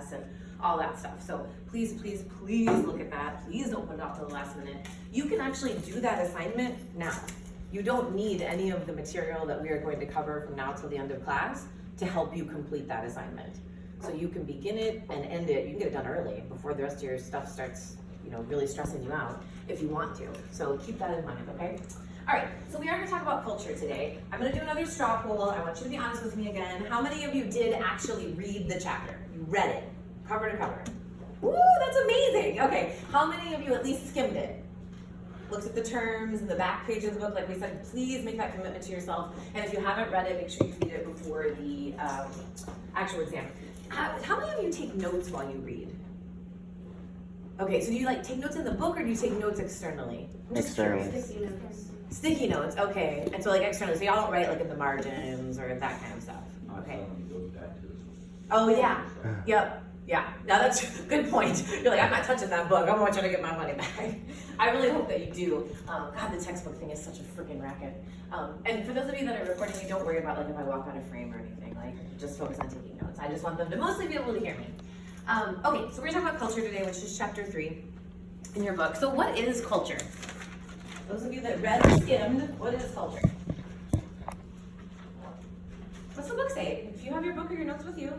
success and all that stuff. So please, please, please look at that. Please don't put it off to the last minute. You can actually do that assignment now. You don't need any of the material that we are going to cover from now till the end of class to help you complete that assignment. So you can begin it and end it. You can get it done early before the rest of your stuff starts, really stressing you out if you want to. So keep that in mind, okay? All right, so we are gonna talk about culture today. I'm gonna do another straw poll. I want you to be honest with me again. How many of you did actually read the chapter? You read it, cover to cover. Ooh, that's amazing. Okay, how many of you at least skimmed it? Looked at the terms and the back page of the book. Like we said, please make that commitment to yourself. And if you haven't read it, make sure you read it before the actual exam. How many of you take notes while you read? Okay, so do you take notes in the book or do you take notes externally? Externally. Sticky notes, okay. And so externally, so y'all don't write in the margins or that kind of stuff, okay? Oh yeah, yep, yeah. Now that's a good point. You're I'm not touching that book. I'm gonna try to get my money back. I really hope that you do. God, the textbook thing is such a freaking racket. And for those of you that are recording me, don't worry about if I walk out of frame or anything. Just focus on taking notes. I just want them to mostly be able to hear me. Okay, so we're gonna talk about culture today, which is chapter 3 in your book. So what is culture? Those of you that read or skimmed, what is culture? What's the book say? If you have your book or your notes with you.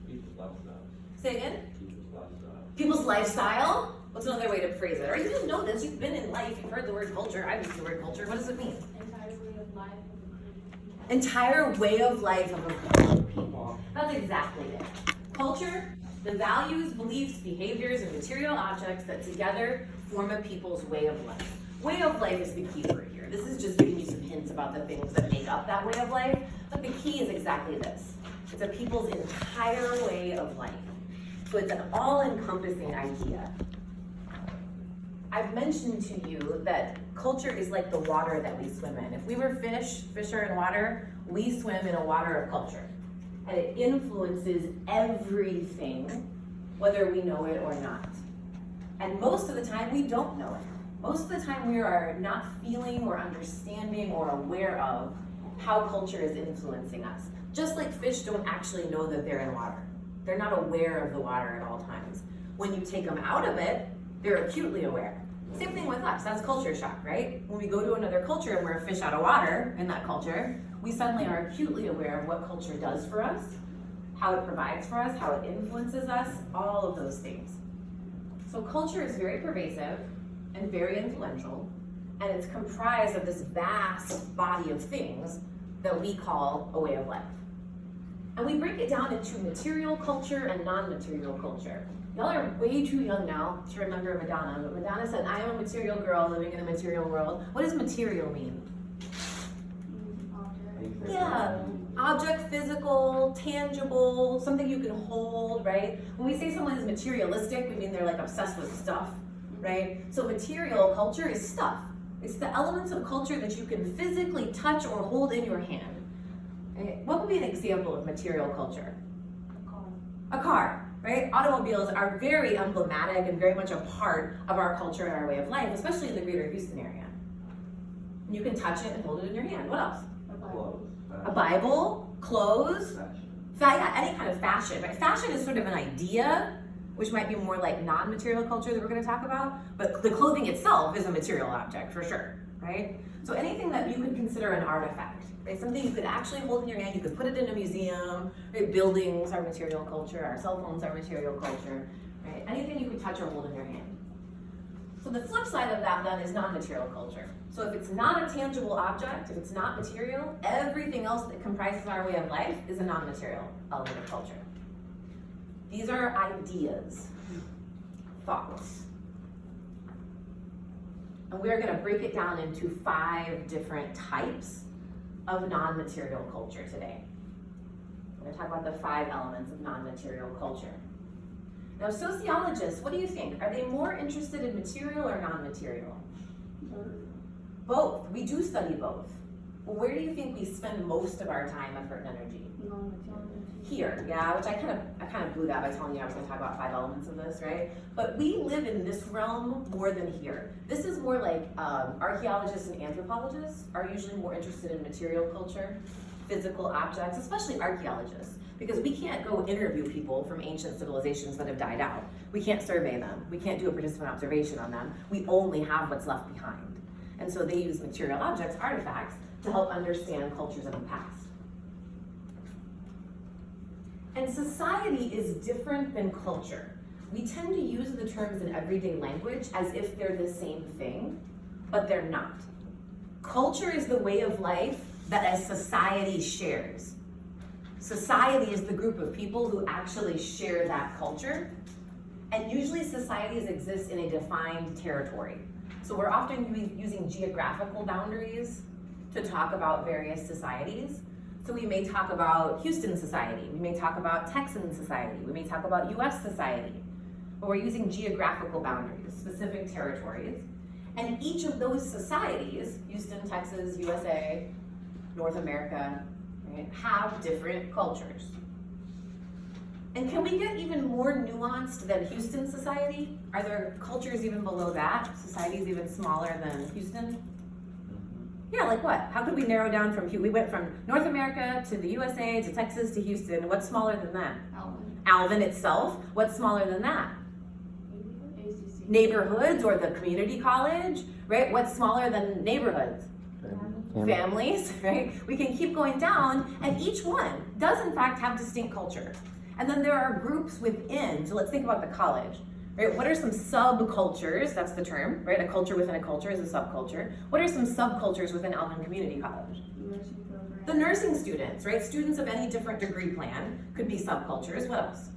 People's lifestyle. Say again? People's lifestyle. People's lifestyle? What's another way to phrase it? Or you just know this, you've been in life, you've heard the word culture. I've used the word culture. What does it mean? Entire way of life of a group of people. That's exactly it. Culture, the values, beliefs, behaviors, and material objects that together form a people's way of life. Way of life is the key word here. This is just giving you some hints about the things that make up that way of life, but the key is exactly this. It's a people's entire way of life. So it's an all-encompassing idea. I've mentioned to you that culture is like the water that we swim in. If we were fish are in water, we swim in a water of culture. And it influences everything, whether we know it or not. And most of the time, we don't know it. Most of the time, we are not feeling or understanding or aware of how culture is influencing us. Just like fish don't actually know that they're in water. They're not aware of the water at all times. When you take them out of it, they're acutely aware. Same thing with us, that's culture shock, right? When we go to another culture and we're a fish out of water in that culture, we suddenly are acutely aware of what culture does for us, how it provides for us, how it influences us, all of those things. So culture is very pervasive and very influential, and it's comprised of this vast body of things that we call a way of life. And we break it down into material culture and non-material culture. Y'all are way too young now to remember Madonna, but Madonna said, I am a material girl living in a material world. What does material mean? Yeah, object, physical, tangible, something you can hold, right? When we say someone is materialistic, we mean they're obsessed with stuff, right? So material culture is stuff. It's the elements of culture that you can physically touch or hold in your hand. Okay? What would be an example of material culture? A car, right? Automobiles are very emblematic and very much a part of our culture and our way of life, especially in the greater Houston area. You can touch it and hold it in your hand. What else? A Bible, clothes, any kind of fashion, right? Fashion is sort of an idea, which might be more non-material culture that we're going to talk about, but the clothing itself is a material object for sure, right? So anything that you could consider an artifact, right? Something you could actually hold in your hand, you could put it in a museum, right? Buildings are material culture, our cell phones are material culture, right? Anything you could touch or hold in your hand. So the flip side of that then is non-material culture. So if it's not a tangible object, if it's not material, everything else that comprises our way of life is a non-material element of culture. These are ideas, thoughts. And we're going to break it down into 5 different types of non-material culture today. We're going to talk about the 5 elements of non-material culture. Now, sociologists, what do you think? Are they more interested in material or non-material? Both. We do study both. Well, where do you think we spend most of our time, effort, and energy? Here, yeah, which I kind of blew that by telling you I was going to talk about 5 elements of this, right? But we live in this realm more than here. This is more like archaeologists and anthropologists are usually more interested in material culture, physical objects, especially archaeologists. Because we can't go interview people from ancient civilizations that have died out. We can't survey them. We can't do a participant observation on them. We only have what's left behind. And so they use material objects, artifacts, to help understand cultures of the past. And society is different than culture. We tend to use the terms in everyday language as if they're the same thing, but they're not. Culture is the way of life that a society shares. Society is the group of people who actually share that culture. And usually societies exist in a defined territory. So we're often using geographical boundaries to talk about various societies. So we may talk about Houston society, we may talk about Texan society, we may talk about US society, but we're using geographical boundaries, specific territories. And each of those societies, Houston, Texas, USA, North America, right, have different cultures. And can we get even more nuanced than Houston society? Are there cultures even below that? Societies even smaller than Houston? Yeah, like what? How could we narrow down from, we went from North America to the USA to Texas to Houston. What's smaller than that? Alvin itself. What's smaller than that? ACC. Neighborhoods or the community college, right? What's smaller than neighborhoods? Families, right? We can keep going down, and each one does in fact have distinct culture. And then there are groups within, so let's think about the college, right? What are some subcultures? That's the term, right? A culture within a culture is a subculture. What are some subcultures within Alvin Community College? Nursing program. The nursing students, right? Students of any different degree plan could be subcultures. What else?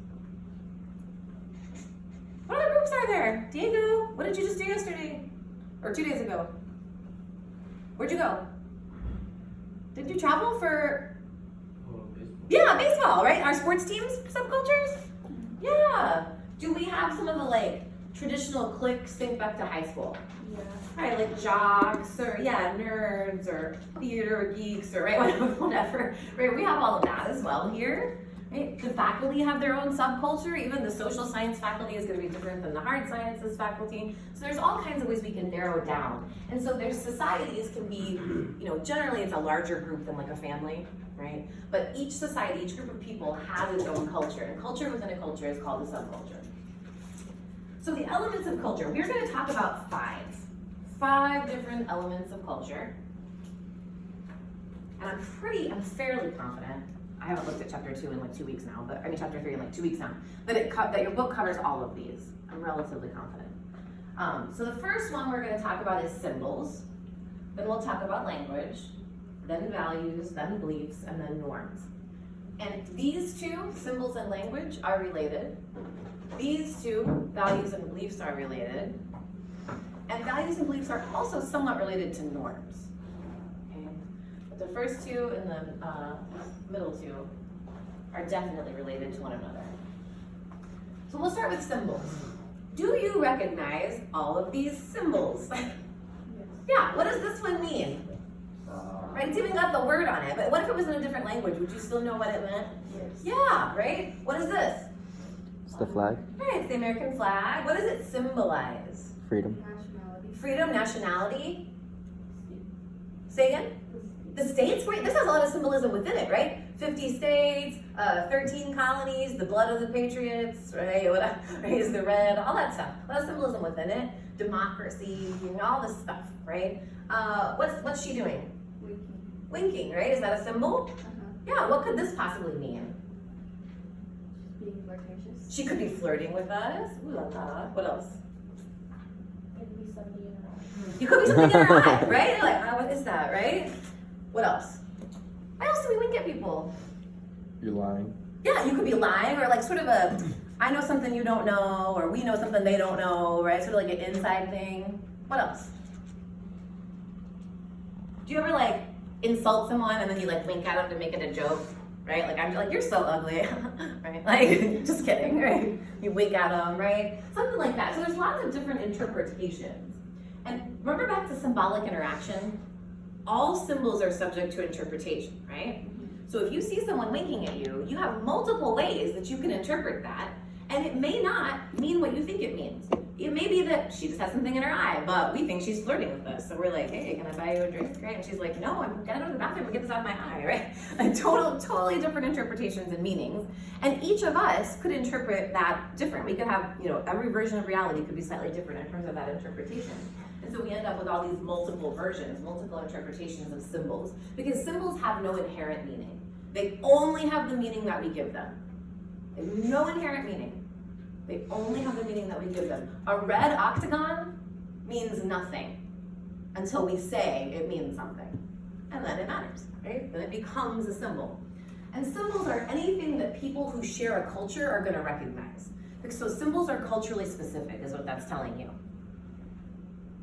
What other groups are there? Diego, what did you just do yesterday? Or 2 days ago? Where'd you go? Did you travel for, yeah, baseball, right? Our sports teams, subcultures? Yeah. Do we have some of the like traditional cliques, think back to high school? Yeah. Right, like jocks or yeah, nerds or theater geeks or right, whatever. Right, we have all of that as well here. Right? The faculty have their own subculture. Even the social science faculty is going to be different than the hard sciences faculty. So there's all kinds of ways we can narrow down. And so their societies can be, you know, generally it's a larger group than like a family, right? But each society, each group of people has its own culture. And culture within a culture is called a subculture. So the elements of culture, we're going to talk about five different elements of culture. And I'm fairly confident, I haven't looked at chapter 2 in like 2 weeks now, but I mean chapter 3 in like 2 weeks now, that your book covers all of these. I'm relatively confident. So the first one we're going to talk about is symbols. Then we'll talk about language, then values, then beliefs, and then norms. And these two, symbols and language, are related. These two, values and beliefs, are related. And values and beliefs are also somewhat related to norms. Okay? But the first two and the middle two are definitely related to one another. So we'll start with symbols. Do you recognize all of these symbols? Yes. Yeah, what does this one mean? Right, it's even got the word on it, but what if it was in a different language? Would you still know what it meant? Yes. Yeah, right? What is this? It's the flag. Right, it's the American flag. What does it symbolize? Freedom. Nationality. Freedom, nationality? Say again? The states? Wait, this has a lot of symbolism within it, right? 50 states, 13 colonies, the blood of the patriots, right? What is the red, all that stuff. A lot of symbolism within it. Democracy, you know, all this stuff, right? What's she doing? Winking. Winking, right? Is that a symbol? Uh-huh. Yeah, what could this possibly mean? Being flirtatious. She could be flirting with us. Ooh la la. What else? It could be somebody in her eye. You could be something in her eye, right? You're like, what is that, right? What else? Why else do we wink at people? You're lying. Yeah, you could be lying, or like sort of a, I know something you don't know, or we know something they don't know, right? Sort of like an inside thing. What else? Do you ever like insult someone and then you like wink at them to make it a joke, right? Like I'm like, you're so ugly, right? Like, just kidding, right? You wink at them, right? Something like that. So there's lots of different interpretations. And remember back to symbolic interaction? All symbols are subject to interpretation, right? So if you see someone winking at you, you have multiple ways that you can interpret that, and it may not mean what you think it means. it may be that she just has something in her eye, but we think she's flirting with us. So we're like, hey, can I buy you a drink? Right? And she's like, no, I'm gonna go to the bathroom and get this out of my eye, right? And totally different interpretations and meanings. And each of us could interpret that different. We could have, every version of reality could be slightly different in terms of that interpretation. And so we end up with all these multiple versions, multiple interpretations of symbols, because symbols have no inherent meaning. They only have the meaning that we give them. They have no inherent meaning. They only have the meaning that we give them. A red octagon means nothing until we say it means something. And then it matters, right? Then it becomes a symbol. And symbols are anything that people who share a culture are gonna recognize. So symbols are culturally specific, is what that's telling you.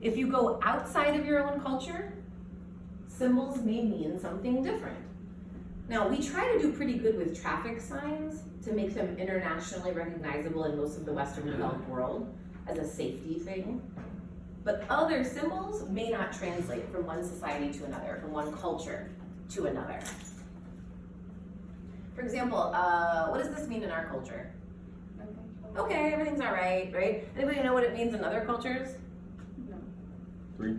If you go outside of your own culture, symbols may mean something different. Now, we try to do pretty good with traffic signs to make them internationally recognizable in most of the Western developed world as a safety thing. But other symbols may not translate from one society to another, from one culture to another. For example, what does this mean in our culture? Okay, everything's all right, right? Anybody know what it means in other cultures? No. 3.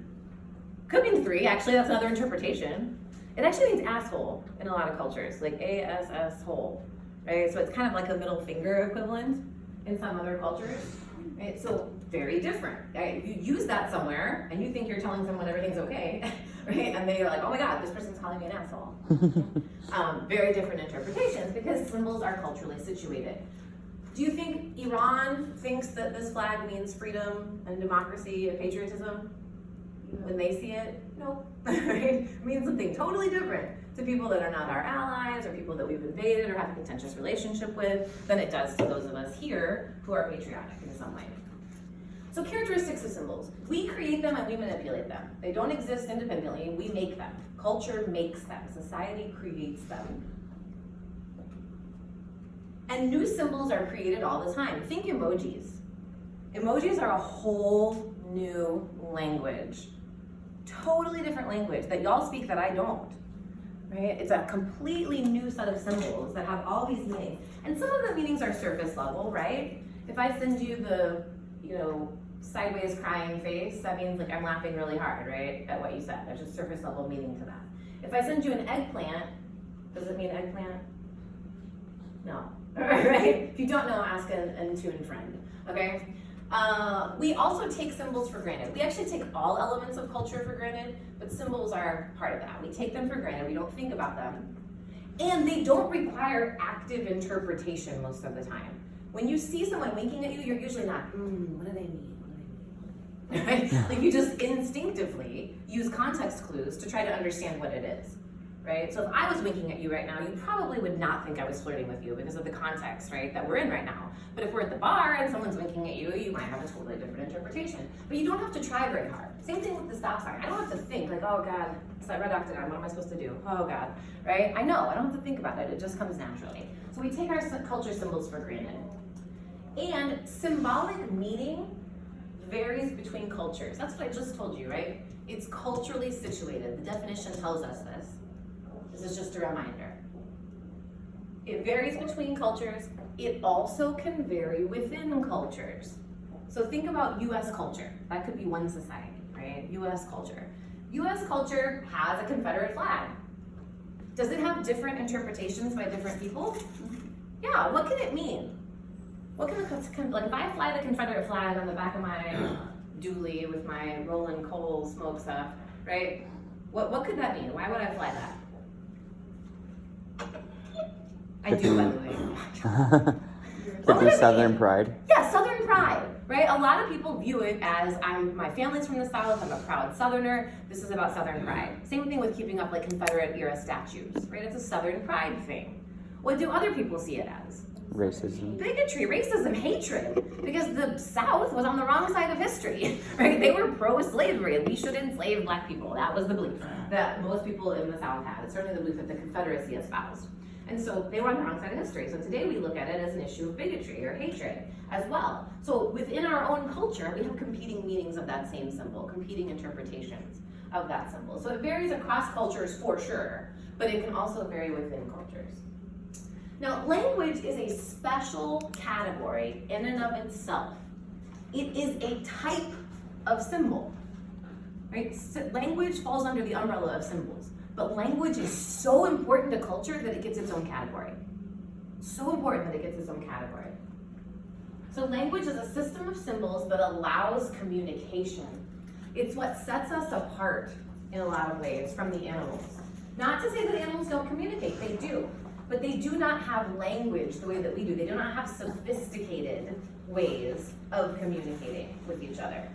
Could mean 3, actually, that's another interpretation. It actually means asshole in a lot of cultures, like ASS hole, right? So it's kind of like a middle finger equivalent in some other cultures, right? So very different, right? You use that somewhere and you think you're telling someone everything's okay, right? And they're like, oh my God, this person's calling me an asshole. Very different interpretations because symbols are culturally situated. Do you think Iran thinks that this flag means freedom and democracy and patriotism? When they see it, nope. Right? It means something totally different to people that are not our allies or people that we've invaded or have a contentious relationship with than it does to those of us here who are patriotic in some way. So characteristics of symbols. We create them and we manipulate them. They don't exist independently, we make them. Culture makes them, society creates them. And new symbols are created all the time. Think emojis. Emojis are a whole new language. Totally different language that y'all speak that I don't, right? It's a completely new set of symbols that have all these meanings. And some of the meanings are surface level, right? If I send you the, sideways crying face, that means like I'm laughing really hard, right? At what you said. There's a surface level meaning to that. If I send you an eggplant, does it mean eggplant? No, right? If you don't know, ask an in-tune friend, okay? We also take symbols for granted. We actually take all elements of culture for granted, but symbols are part of that. We take them for granted, we don't think about them. And they don't require active interpretation most of the time. When you see someone winking at you, you're usually not, what do they mean? Right? Like you just instinctively use context clues to try to understand what it is. Right? So if I was winking at you right now, you probably would not think I was flirting with you because of the context, right, that we're in right now. But if we're at the bar and someone's winking at you, you might have a totally different interpretation. But you don't have to try very hard. Same thing with the stop sign. I don't have to think like, oh God, it's that red octagon, what am I supposed to do? Oh God, right? I know, I don't have to think about it. It just comes naturally. So we take our culture symbols for granted. And symbolic meaning varies between cultures. That's what I just told you, right? It's culturally situated. The definition tells us this. This is just a reminder. It varies between cultures. It also can vary within cultures. So think about US culture. That could be one society, right? US culture. US culture has a Confederate flag. Does it have different interpretations by different people? Yeah, what can it mean? What can like if I fly the Confederate flag on the back of my dually with my rolling coal smoke stuff, right? What could that mean? Why would I fly that? I do, by the way. Could be Southern pride. Yeah, Southern pride, right? A lot of people view it as my family's from the South, I'm a proud Southerner, this is about Southern pride. Same thing with keeping up like Confederate era statues, right? It's a Southern pride thing. What do other people see it as? Racism. Bigotry, racism, hatred, because the South was on the wrong side of history, right? They were pro-slavery and we should enslave Black people. That was the belief that most people in the South had. It's certainly the belief that the Confederacy espoused. And so they were on the wrong side of history. So today we look at it as an issue of bigotry or hatred as well. So within our own culture, we have competing meanings of that same symbol, competing interpretations of that symbol. So it varies across cultures for sure, but it can also vary within cultures. Now, language is a special category in and of itself. It is a type of symbol, right? Language falls under the umbrella of symbols, but language is so important to culture that it gets its own category. So important that it gets its own category. So language is a system of symbols that allows communication. It's what sets us apart in a lot of ways from the animals. Not to say that animals don't communicate, they do, but they do not have language the way that we do. They do not have sophisticated ways of communicating with each other.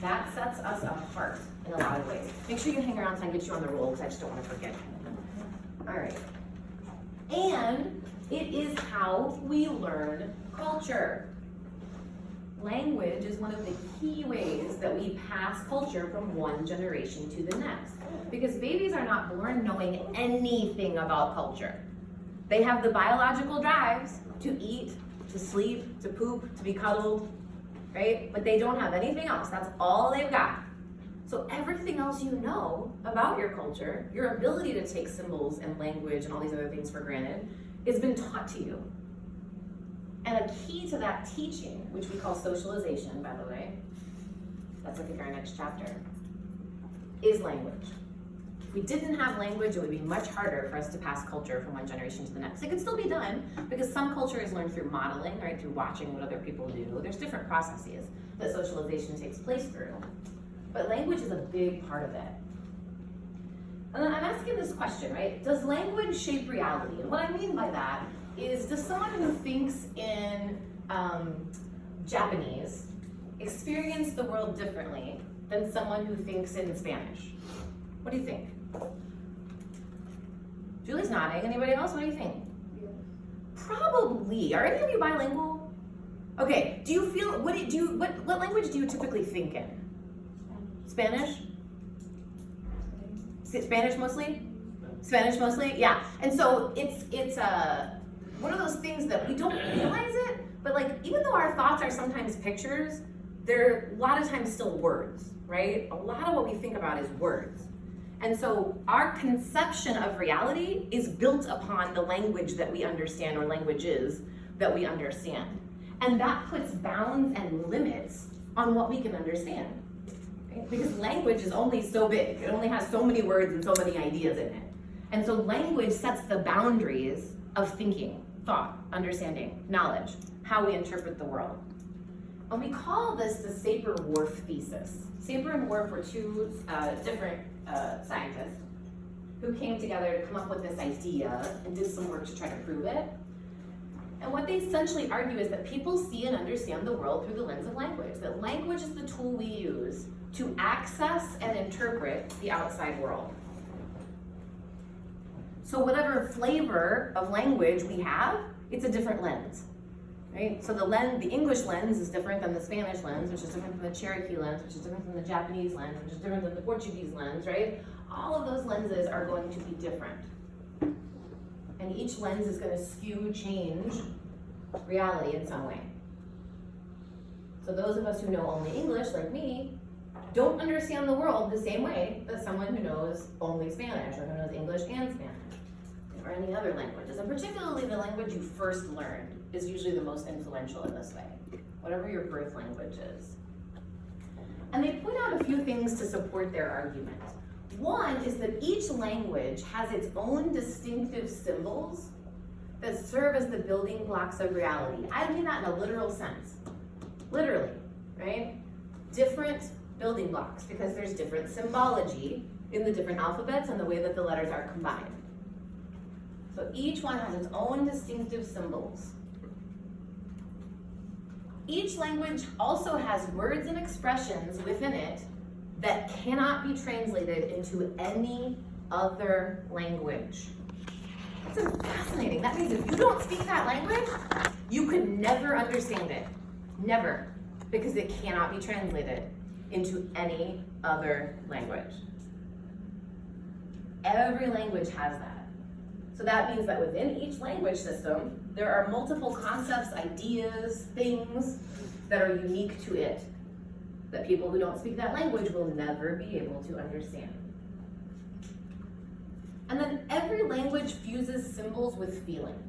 That sets us apart in a lot of ways. Make sure you hang around so I can get you on the roll, because I just don't want to forget. All right. And it is how we learn culture. Language is one of the key ways that we pass culture from one generation to the next. Because babies are not born knowing anything about culture. They have the biological drives to eat, to sleep, to poop, to be cuddled, right? But they don't have anything else. That's all they've got. So everything else you know about your culture, your ability to take symbols and language and all these other things for granted, has been taught to you. And a key to that teaching, which we call socialization, by the way, that's I think our next chapter, is language. If we didn't have language, it would be much harder for us to pass culture from one generation to the next. It could still be done, because some culture is learned through modeling, right, through watching what other people do. There's different processes that socialization takes place through. But language is a big part of it. And then I'm asking this question, right? Does language shape reality? And what I mean by that is, does someone who thinks in Japanese experience the world differently than someone who thinks in Spanish? What do you think? Julie's nodding. Anybody else? What do you think? Yes. Probably. Are any of you bilingual? Okay. Do you feel what language do you typically think in? Spanish? Spanish mostly? Spanish mostly? Yeah. And so it's one of those things that we don't realize it, but like, even though our thoughts are sometimes pictures, they're a lot of times still words, right? A lot of what we think about is words. And so our conception of reality is built upon the language that we understand, or languages that we understand. And that puts bounds and limits on what we can understand. Right? Because language is only so big. It only has so many words and so many ideas in it. And so language sets the boundaries of thinking, thought, understanding, knowledge, how we interpret the world. And we call this the Sapir-Whorf thesis. Sapir and Whorf were two different scientists who came together to come up with this idea and did some work to try to prove it. And what they essentially argue is that people see and understand the world through the lens of language. That language is the tool we use to access and interpret the outside world. So whatever flavor of language we have, it's a different lens. Right? So the English lens is different than the Spanish lens, which is different from the Cherokee lens, which is different from the Japanese lens, which is different than the Portuguese lens, right? All of those lenses are going to be different. And each lens is going to change reality in some way. So those of us who know only English, like me, don't understand the world the same way that someone who knows only Spanish, or who knows English and Spanish, or any other languages. And particularly the language you first learned is usually the most influential in this way, whatever your birth language is. And they point out a few things to support their argument. One is that each language has its own distinctive symbols that serve as the building blocks of reality. I mean that in a literal sense. Literally, right? Different building blocks, because there's different symbology in the different alphabets and the way that the letters are combined. So each one has its own distinctive symbols. Each language also has words and expressions within it that cannot be translated into any other language. That's fascinating. That means if you don't speak that language, you could never understand it. Never. Because it cannot be translated into any other language. Every language has that. So that means that within each language system, there are multiple concepts, ideas, things that are unique to it, that people who don't speak that language will never be able to understand. And then every language fuses symbols with feeling,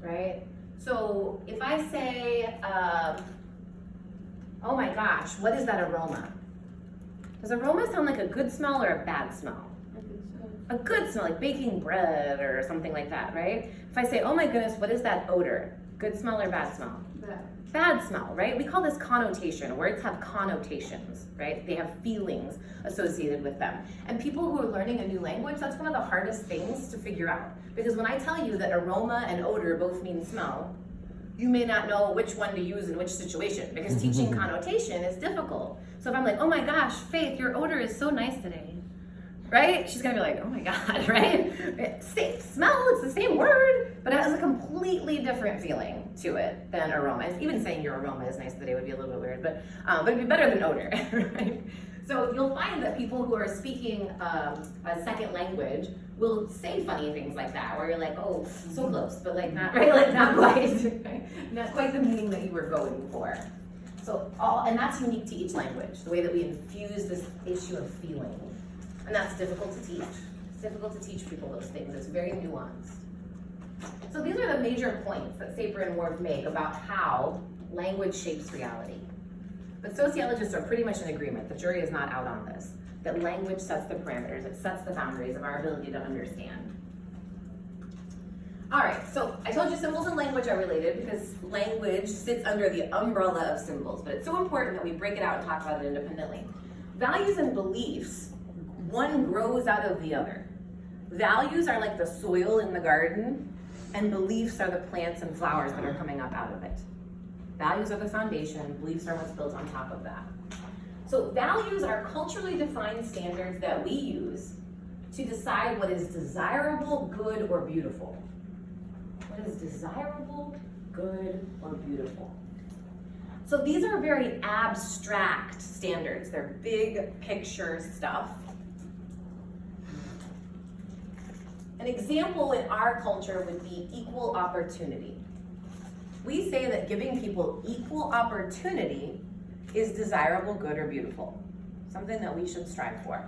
right? So if I say, Oh my gosh, what is that aroma? Does aroma sound like a good smell or a bad smell? I think so. A good smell, like baking bread or something like that, right? If I say, oh my goodness, what is that odor? Good smell or bad smell? Bad smell, right? We call this connotation. Words have connotations, right? They have feelings associated with them. And people who are learning a new language, that's one of the hardest things to figure out. Because when I tell you that aroma and odor both mean smell, you may not know which one to use in which situation, because teaching connotation is difficult. So if I'm like, oh my gosh, Faith, your odor is so nice today, right? She's gonna be like, oh my God, right? Same smell, it's the same word, but it has a completely different feeling to it than aroma. And even saying your aroma is nice today would be a little bit weird, but it'd be better than odor, right? So you'll find that people who are speaking a second language will say funny things like that, where you're like, oh, so close, but like not, right? Like not quite, right? Not quite the meaning that you were going for. So and that's unique to each language, the way that we infuse this issue of feeling. And that's difficult to teach. It's difficult to teach people those things. It's very nuanced. So these are the major points that Sapir and Whorf make about how language shapes reality. But sociologists are pretty much in agreement, the jury is not out on this, that language sets the parameters, it sets the boundaries of our ability to understand. All right, so I told you symbols and language are related because language sits under the umbrella of symbols, but it's so important that we break it out and talk about it independently. Values and beliefs, one grows out of the other. Values are like the soil in the garden, and beliefs are the plants and flowers that are coming up out of it. Values are the foundation, beliefs are what's built on top of that. So values are culturally defined standards that we use to decide what is desirable, good, or beautiful. What is desirable, good, or beautiful? So these are very abstract standards. They're big picture stuff. An example in our culture would be equal opportunity. We say that giving people equal opportunity is desirable, good, or beautiful. Something that we should strive for.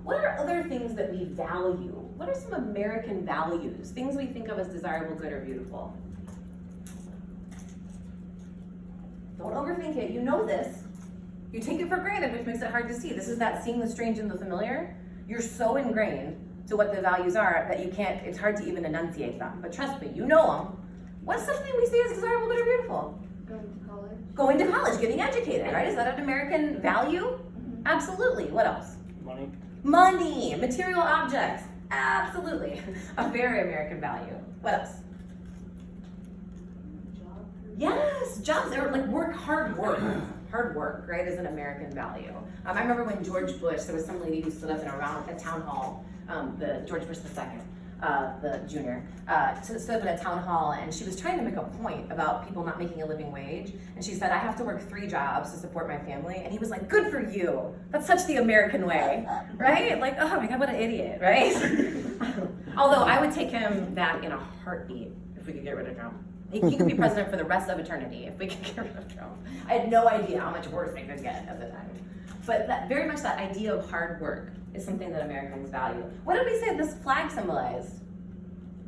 What are other things that we value? What are some American values? Things we think of as desirable, good, or beautiful? Don't overthink it, you know this. You take it for granted, which makes it hard to see. This is that seeing the strange in the familiar. You're so ingrained to what the values are that you can't, it's hard to even enunciate them. But trust me, you know them. What's something we say is desirable, good, or beautiful? Going to college. Going to college, getting educated, right? Is that an American value? Mm-hmm. Absolutely. What else? Money. Money, material objects. Absolutely. A very American value. What else? Job. Yes, jobs, or like hard work. Hard work, right, is an American value. I remember when George Bush, there was some lady who stood up in a town hall, the George Bush II, the junior, stood up in a town hall, and she was trying to make a point about people not making a living wage. And she said, I have to work 3 jobs to support my family. And he was like, good for you. That's such the American way, right? Like, oh my God, what an idiot, right? Although I would take him back in a heartbeat if we could get rid of Trump. He could be president for the rest of eternity if we could get rid of Trump. I had no idea how much worse it could get at the time. But very much that idea of hard work is something that Americans value. What did we say this flag symbolized?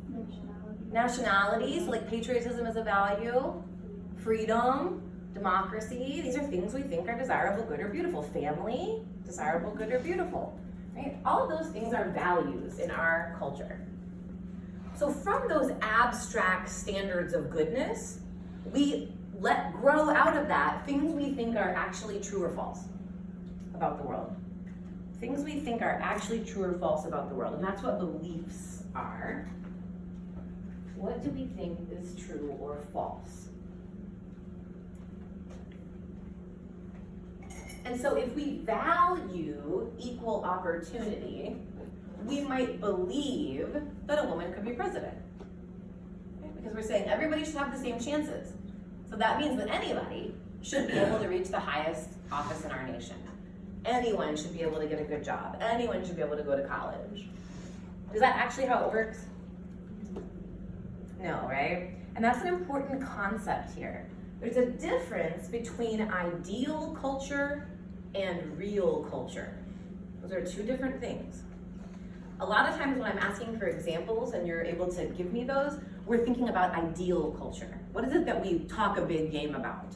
Nationality. Nationalities, like patriotism is a value, freedom, democracy. These are things we think are desirable, good, or beautiful. Family, desirable, good, or beautiful. Right? All of those things are values in our culture. So from those abstract standards of goodness, we let grow out of that things we think are actually true or false about the world. Things we think are actually true or false about the world, and that's what beliefs are. What do we think is true or false? And so if we value equal opportunity, we might believe that a woman could be president. Right? Because we're saying everybody should have the same chances. So that means that anybody should be able to reach the highest office in our nation. Anyone should be able to get a good job. Anyone should be able to go to college. Is that actually how it works? No, right? And that's an important concept here. There's a difference between ideal culture and real culture. Those are 2 different things. A lot of times when I'm asking for examples and you're able to give me those, we're thinking about ideal culture. What is it that we talk a big game about?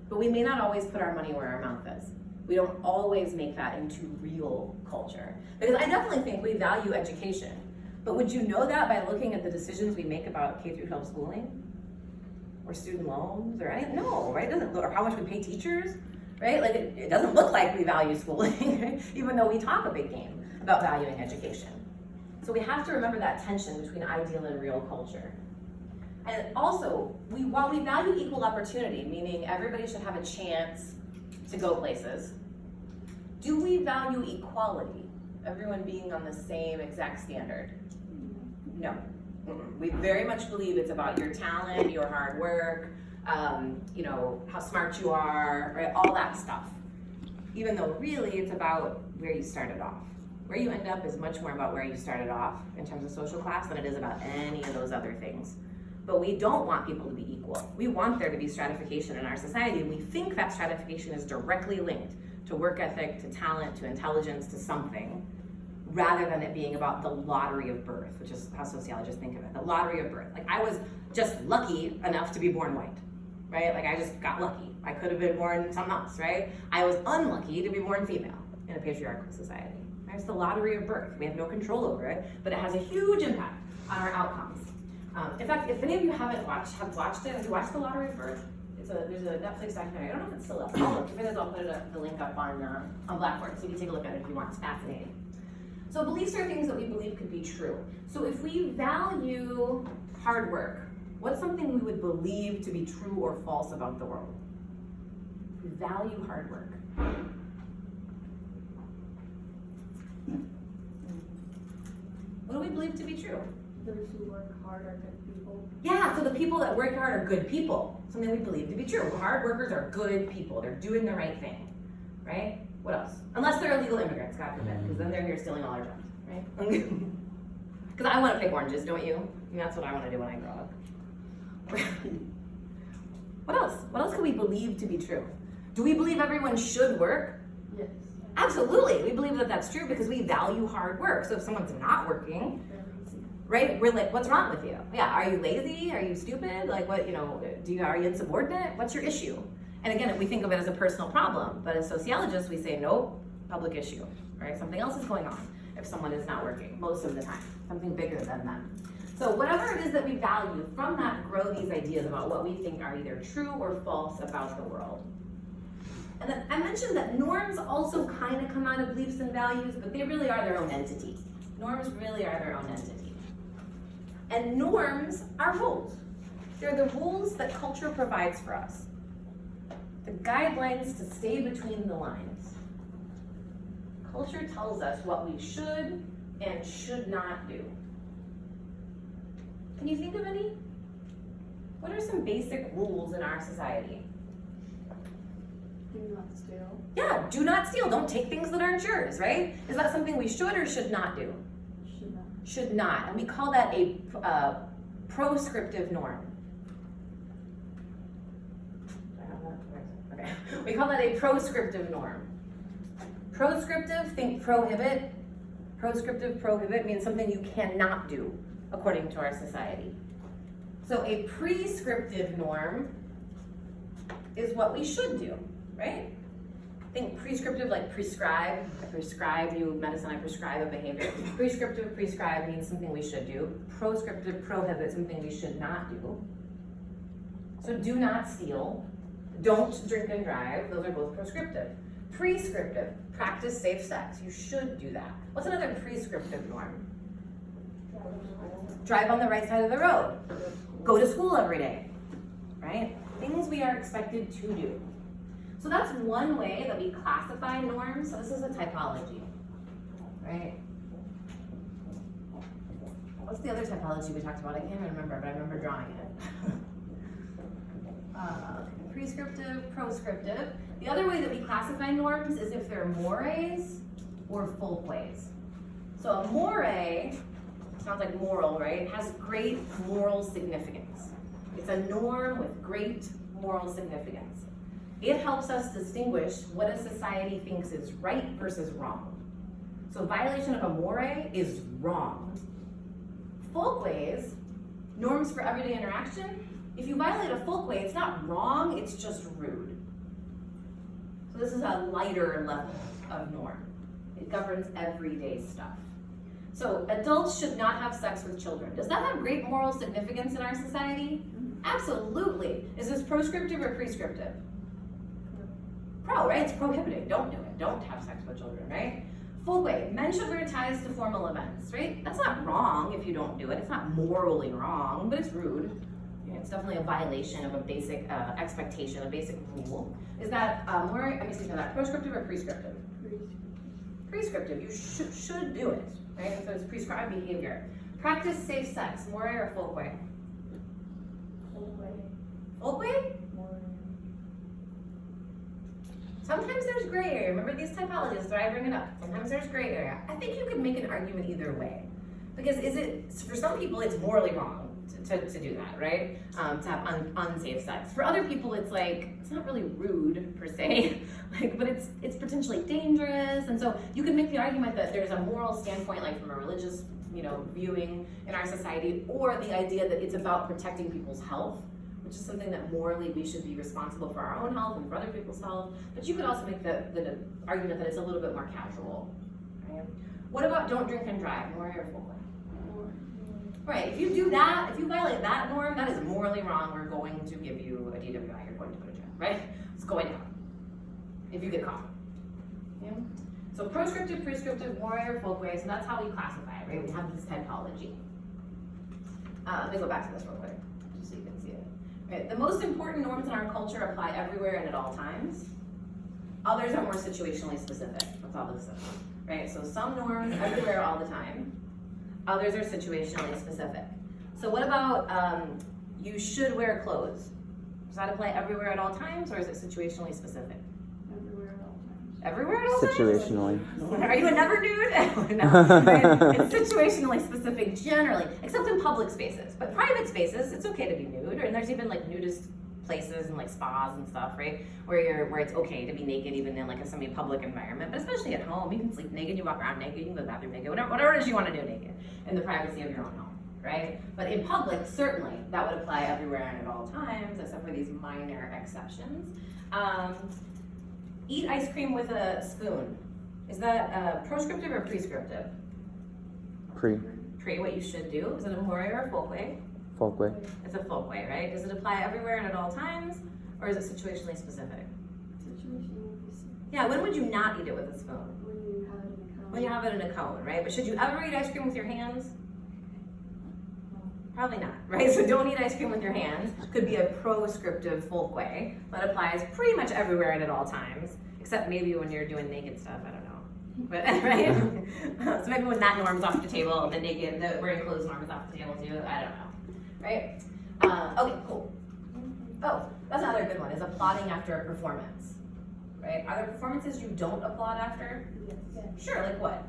but we may not always put our money where our mouth is. We don't always make that into real culture. Because I definitely think we value education, but would you know that by looking at the decisions we make about K-12 schooling? Or student loans, or no, right? It doesn't look, or how much we pay teachers, right? Like it doesn't look like we value schooling, right? Even though we talk a big game about valuing education. So we have to remember that tension between ideal and real culture. And also, while we value equal opportunity, meaning everybody should have a chance to go places, do we value equality? Everyone being on the same exact standard? No. We very much believe it's about your talent, your hard work, how smart you are, right? All that stuff. Even though really it's about where you started off. Where you end up is much more about where you started off in terms of social class than it is about any of those other things. But we don't want people to be equal. We want there to be stratification in our society, and we think that stratification is directly linked to work ethic, to talent, to intelligence, to something, rather than it being about the lottery of birth, which is how sociologists think of it, the lottery of birth. Like I was just lucky enough to be born white, right? Like I just got lucky. I could have been born something else, right? I was unlucky to be born female in a patriarchal society. Right? It's the lottery of birth. We have no control over it, but it has a huge impact on our outcomes. In fact, if any of you have watched it, have you watched The Lottery of Birth? There's a Netflix documentary. I don't know if it's still up. I'll look. If it is, I'll put the link up on Blackboard, so you can take a look at it if you want. It's fascinating. So beliefs are things that we believe could be true. So if we value hard work, what's something we would believe to be true or false about the world? We value hard work. What do we believe to be true? Those who work hard are good people. Yeah, so the people that work hard are good people. Something we believe to be true. Hard workers are good people. They're doing the right thing, right? What else? Unless they're illegal immigrants, God forbid, because then they're here stealing all our jobs, right? Because I want to pick oranges, don't you? I mean, that's what I want to do when I grow up. What else? What else can we believe to be true? Do we believe everyone should work? Yes. Absolutely. We believe that that's true because we value hard work. So if someone's not working, right, we're like, what's wrong with you? Yeah, are you lazy? Are you stupid? Like what, are you insubordinate? What's your issue? And again, we think of it as a personal problem, but as sociologists, we say, nope, public issue, right? Something else is going on if someone is not working, most of the time, something bigger than them. So whatever it is that we value, from that grow these ideas about what we think are either true or false about the world. And then I mentioned that norms also kind of come out of beliefs and values, but they really are their own entity. Norms really are their own entity. And norms are rules. They're the rules that culture provides for us. The guidelines to stay between the lines. Culture tells us what we should and should not do. Can you think of any? What are some basic rules in our society? Do not steal. Yeah, do not steal. Don't take things that aren't yours, right? Is that something we should or should not do? Should not. Should not. And we call that a proscriptive norm. Okay. We call that a proscriptive norm. Proscriptive, think prohibit. Proscriptive, prohibit means something you cannot do according to our society. So a prescriptive norm is what we should do, right? Think prescriptive, like prescribe. I prescribe you medicine, I prescribe a behavior. Prescriptive, prescribe means something we should do. Proscriptive, prohibit, something we should not do. So do not steal. Don't drink and drive. Those are both prescriptive. Prescriptive, practice safe sex. You should do that. What's another prescriptive norm? Drive on the right side of the road. Go to school every day, right? Things we are expected to do. So that's one way that we classify norms. So this is a typology, right? What's the other typology we talked about? I can't even remember, but I remember drawing it. Prescriptive, proscriptive. The other way that we classify norms is if they're mores or folkways. So a more, sounds like moral, right? It has great moral significance. It's a norm with great moral significance. It helps us distinguish what a society thinks is right versus wrong. So violation of a more is wrong. Folkways, norms for everyday interaction, if you violate a folkway, it's not wrong, it's just rude. So this is a lighter level of norm. It governs everyday stuff. So adults should not have sex with children. Does that have great moral significance in our society? Absolutely. Is this proscriptive or prescriptive? Pro, right? It's prohibited. Don't do it. Don't have sex with children, right? Full way. Men should wear ties to formal events, right? That's not wrong if you don't do it. It's not morally wrong, but it's rude. Yeah, it's definitely a violation of a basic expectation, a basic rule. Is that that proscriptive or prescriptive? Prescriptive. You should do it, right? And so it's prescribed behavior. Practice safe sex. More or full way? Full way. Full way? More. Sometimes there's gray area. Remember these typologies, so I bring it up. Sometimes there's gray area. I think you could make an argument either way. Because for some people, it's morally wrong to do that, right? To have unsafe sex. For other people, it's like, it's not really rude per se, but it's potentially dangerous. And so you can make the argument that there's a moral standpoint, like from a religious, viewing in our society, or the idea that it's about protecting people's health, which is something that morally we should be responsible for our own health and for other people's health. But you could also make the argument that it's a little bit more casual, right? What about don't drink and drive? More or full way? Right, if you do that, if you violate that norm, that is morally wrong. We're going to give you a DWI, you're going to go to jail, right? It's going down if you get caught. Yeah? So proscriptive, prescriptive, warrior, folkways, and that's how we classify it, right? We have this typology. Let me go back to this real quick, just so you can see it. Right, the most important norms in our culture apply everywhere and at all times. Others are more situationally specific. That's all this is, right? So some norms everywhere all the time. Others are situationally specific. So what about you should wear clothes? Does that apply everywhere at all times, or is it situationally specific? Everywhere at all times. Everywhere at all times? Situationally. Are you a never nude? No, right? It's situationally specific generally, except in public spaces. But private spaces, it's okay to be nude, and there's even like nudist places and like spas and stuff, right? Where it's okay to be naked even in like a semi-public environment, but especially at home, you can sleep naked, you walk around naked, you can go to the bathroom naked, whatever it is you want to do naked in the privacy of your own home, right? But in public, certainly that would apply everywhere and at all times, except for these minor exceptions. Eat ice cream with a spoon. Is that proscriptive or prescriptive? Pre. What you should do. Is it a moray or a folkway? Folkway. It's a folkway, right? Does it apply everywhere and at all times, or is it situationally specific? Situationally specific. Yeah, when would you not eat it with a spoon? When you have it in a cone. When you have it in a cone, right? But should you ever eat ice cream with your hands? Probably not, right? So don't eat ice cream with your hands. Could be a proscriptive folkway that applies pretty much everywhere and at all times, except maybe when you're doing naked stuff, I don't know. But, right? So maybe when that norm's off the table, the naked, the wearing clothes norm is off the table too, I don't know. Right? Okay, cool. Oh, that's another good one, is applauding after a performance. Right? Are there performances you don't applaud after? Yes. Sure, like what?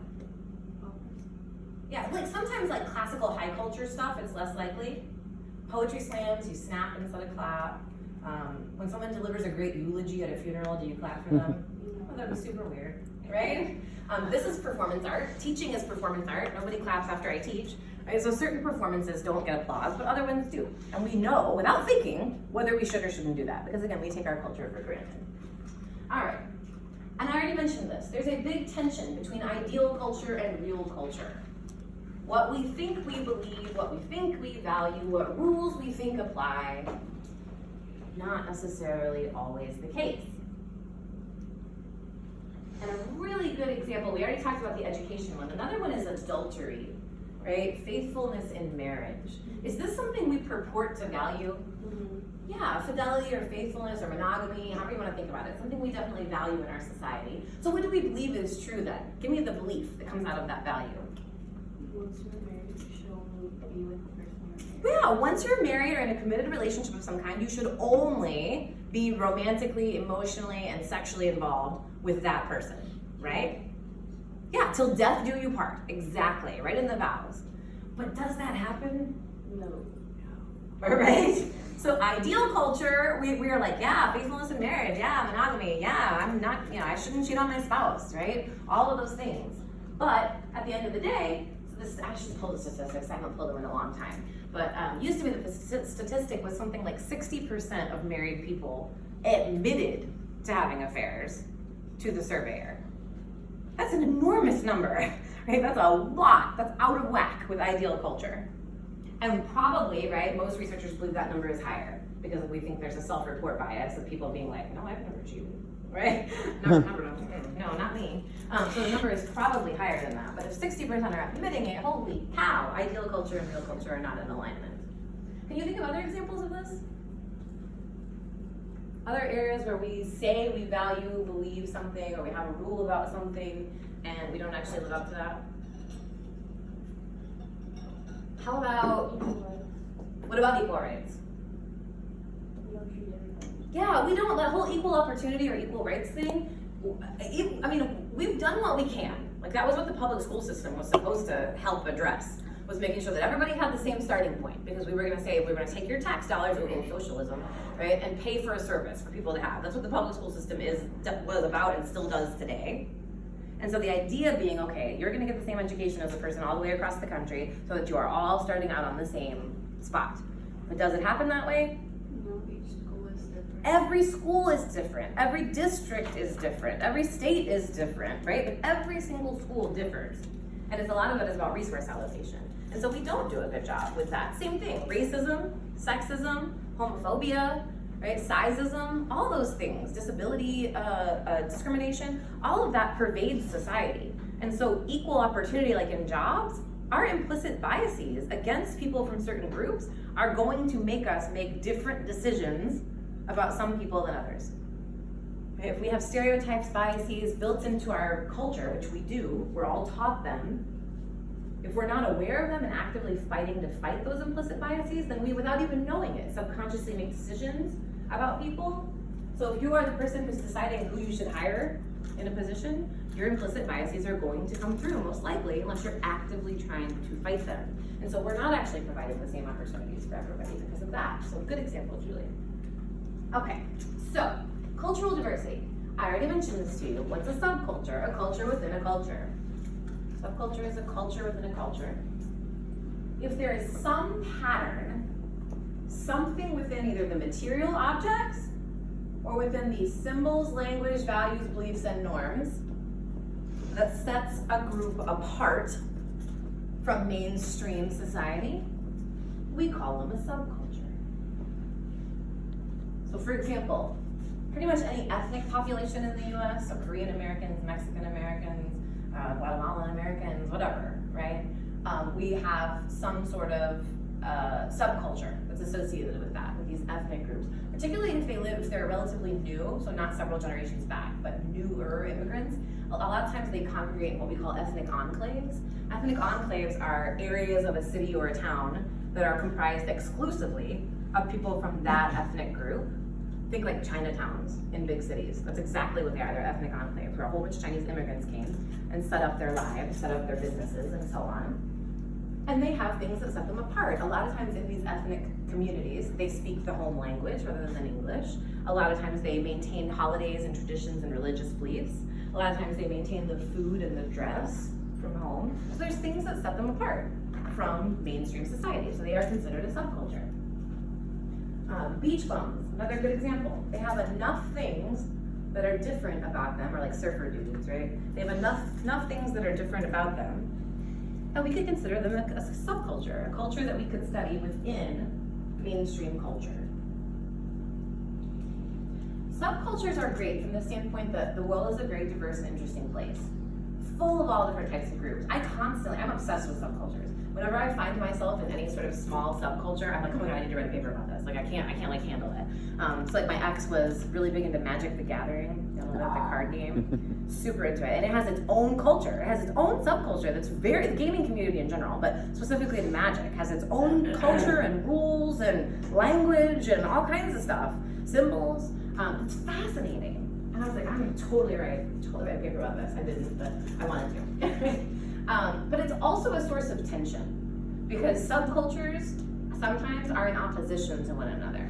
Yeah, like sometimes like classical high culture stuff, it's less likely. Poetry slams, you snap instead of clap. When someone delivers a great eulogy at a funeral, do you clap for them? Oh, that would be super weird, right? This is performance art. Teaching is performance art. Nobody claps after I teach. Right? So certain performances don't get applause, but other ones do. And we know, without thinking, whether we should or shouldn't do that. Because again, we take our culture for granted. All right. And I already mentioned this. There's a big tension between ideal culture and real culture. What we think we believe, what we think we value, what rules we think apply, not necessarily always the case. And a really good example, we already talked about the education one. Another one is adultery, right? Faithfulness in marriage. Is this something we purport to value? Yeah, fidelity or faithfulness or monogamy, however you want to think about it. Something we definitely value in our society. So what do we believe is true then? Give me the belief that comes out of that value. Once you're married, you should only be with the person you're married. Yeah, once you're married or in a committed relationship of some kind, you should only be romantically, emotionally, and sexually involved with that person, right? Yeah, till death do you part. Exactly, right in the vows. But does that happen? No. Right? So ideal culture, we are like, yeah, faithfulness in marriage, yeah, monogamy, yeah, I'm not, I shouldn't cheat on my spouse, right? All of those things. But at the end of the day, so this, I should pull the statistics, I haven't pulled them in a long time. But used to be that the statistic was something like 60% of married people admitted to having affairs, to the surveyor. That's an enormous number, right? That's a lot. That's out of whack with ideal culture. And probably, right, most researchers believe that number is higher because we think there's a self-report bias of people being like, no, I've never cheated, right? No, not me. So the number is probably higher than that. But if 60% are admitting it, holy cow, ideal culture and real culture are not in alignment. Can you think of other examples of this? Other areas where we say we value, believe something, or we have a rule about something, and we don't actually live up to that? How about, what about equal rights? We don't treat everybody. Yeah, we don't, that whole equal opportunity or equal rights thing, I mean, we've done what we can. Like, that was what the public school system was supposed to help address, was making sure that everybody had the same starting point, because we were gonna say, we're gonna take your tax dollars, socialism, right, and pay for a service for people to have. That's what the public school system was about and still does today. And so the idea being, okay, you're gonna get the same education as a person all the way across the country so that you are all starting out on the same spot. But does it happen that way? No, each school is different. Every school is different. Every district is different. Every state is different, right? But every single school differs. And it's a lot of it is about resource allocation. And so we don't do a good job with that. Same thing, racism, sexism, homophobia, right? Sizeism, all those things, disability, discrimination, all of that pervades society. And so equal opportunity, like in jobs, our implicit biases against people from certain groups are going to make us make different decisions about some people than others. Okay? If we have stereotypes, biases built into our culture, which we do, we're all taught them. If we're not aware of them and actively fighting to fight those implicit biases, then we, without even knowing it, subconsciously make decisions about people. So if you are the person who's deciding who you should hire in a position, your implicit biases are going to come through, most likely, unless you're actively trying to fight them. And so we're not actually providing the same opportunities for everybody because of that. So good example, Julie. Okay, so cultural diversity. I already mentioned this to you. What's a subculture? A culture within a culture. Subculture is a culture within a culture. If there is some pattern, something within either the material objects or within the symbols, language, values, beliefs, and norms that sets a group apart from mainstream society, we call them a subculture. So for example, pretty much any ethnic population in the US, so Korean Americans, Mexican Americans, Guatemalan Americans, whatever, right? We have some sort of subculture that's associated with that, with these ethnic groups, particularly if they're relatively new, so not several generations back, but newer immigrants. A lot of times they congregate in what we call ethnic enclaves. Ethnic enclaves are areas of a city or a town that are comprised exclusively of people from that ethnic group. Think like Chinatowns in big cities. That's exactly what they are. They're ethnic enclaves where a whole bunch of Chinese immigrants came and set up their lives, set up their businesses, and so on. And they have things that set them apart. A lot of times in these ethnic communities, they speak the home language rather than English. A lot of times they maintain holidays and traditions and religious beliefs. A lot of times they maintain the food and the dress from home. So there's things that set them apart from mainstream society. So they are considered a subculture. Beach bums, another good example. They have enough things that are different about them, or like surfer dudes, right? They have enough things that are different about them, and we could consider them a subculture, a culture that we could study within mainstream culture. Subcultures are great from the standpoint that the world is a very diverse and interesting place, full of all different types of groups. I'm obsessed with subcultures. Whenever I find myself in any sort of small subculture, I'm like, oh my god, I need to write a paper about this. Like I can't like handle it. So like my ex was really big into Magic the Gathering, you know, the card game, super into it. And it has its own culture. It has its own subculture that's the gaming community in general, but specifically in Magic, has its own culture and rules and language and all kinds of stuff, symbols. It's fascinating. And I was like, I'm totally write a paper about this. I didn't, but I wanted to. But it's also a source of tension because subcultures sometimes are in opposition to one another.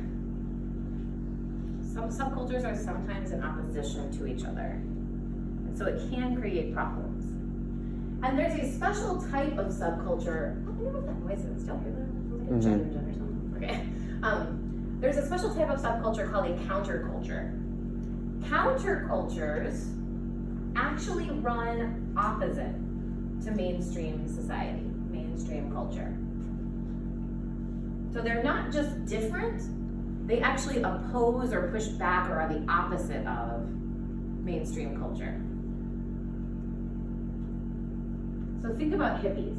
Some subcultures are sometimes in opposition to each other. And so it can create problems. And there's a special type of subculture. I wonder what that noise is. Do y'all hear that? It's like a jet engine or something. Okay. There's a special type of subculture called a counterculture. Countercultures actually run opposite to mainstream society, mainstream culture. So they're not just different, they actually oppose or push back or are the opposite of mainstream culture. So think about hippies.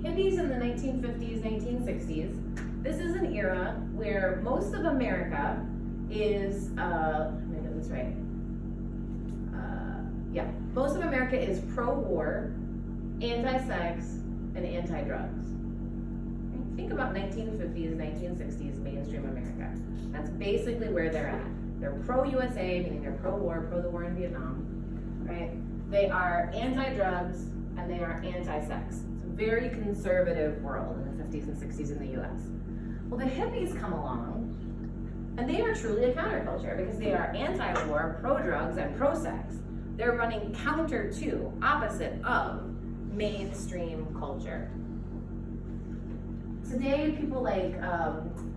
Hippies in the 1950s, 1960s, this is an era where most of America is, let me get this right. Most of America is pro-war, anti-sex, and anti-drugs. Think about 1950s, 1960s mainstream America. That's basically where they're at. They're pro-USA, meaning they're pro-war, pro the war in Vietnam, right? They are anti-drugs, and they are anti-sex. It's a very conservative world in the 50s and 60s in the US. Well, the hippies come along, and they are truly a counterculture because they are anti-war, pro-drugs, and pro-sex. They're running counter to, opposite of, mainstream culture. Today, people like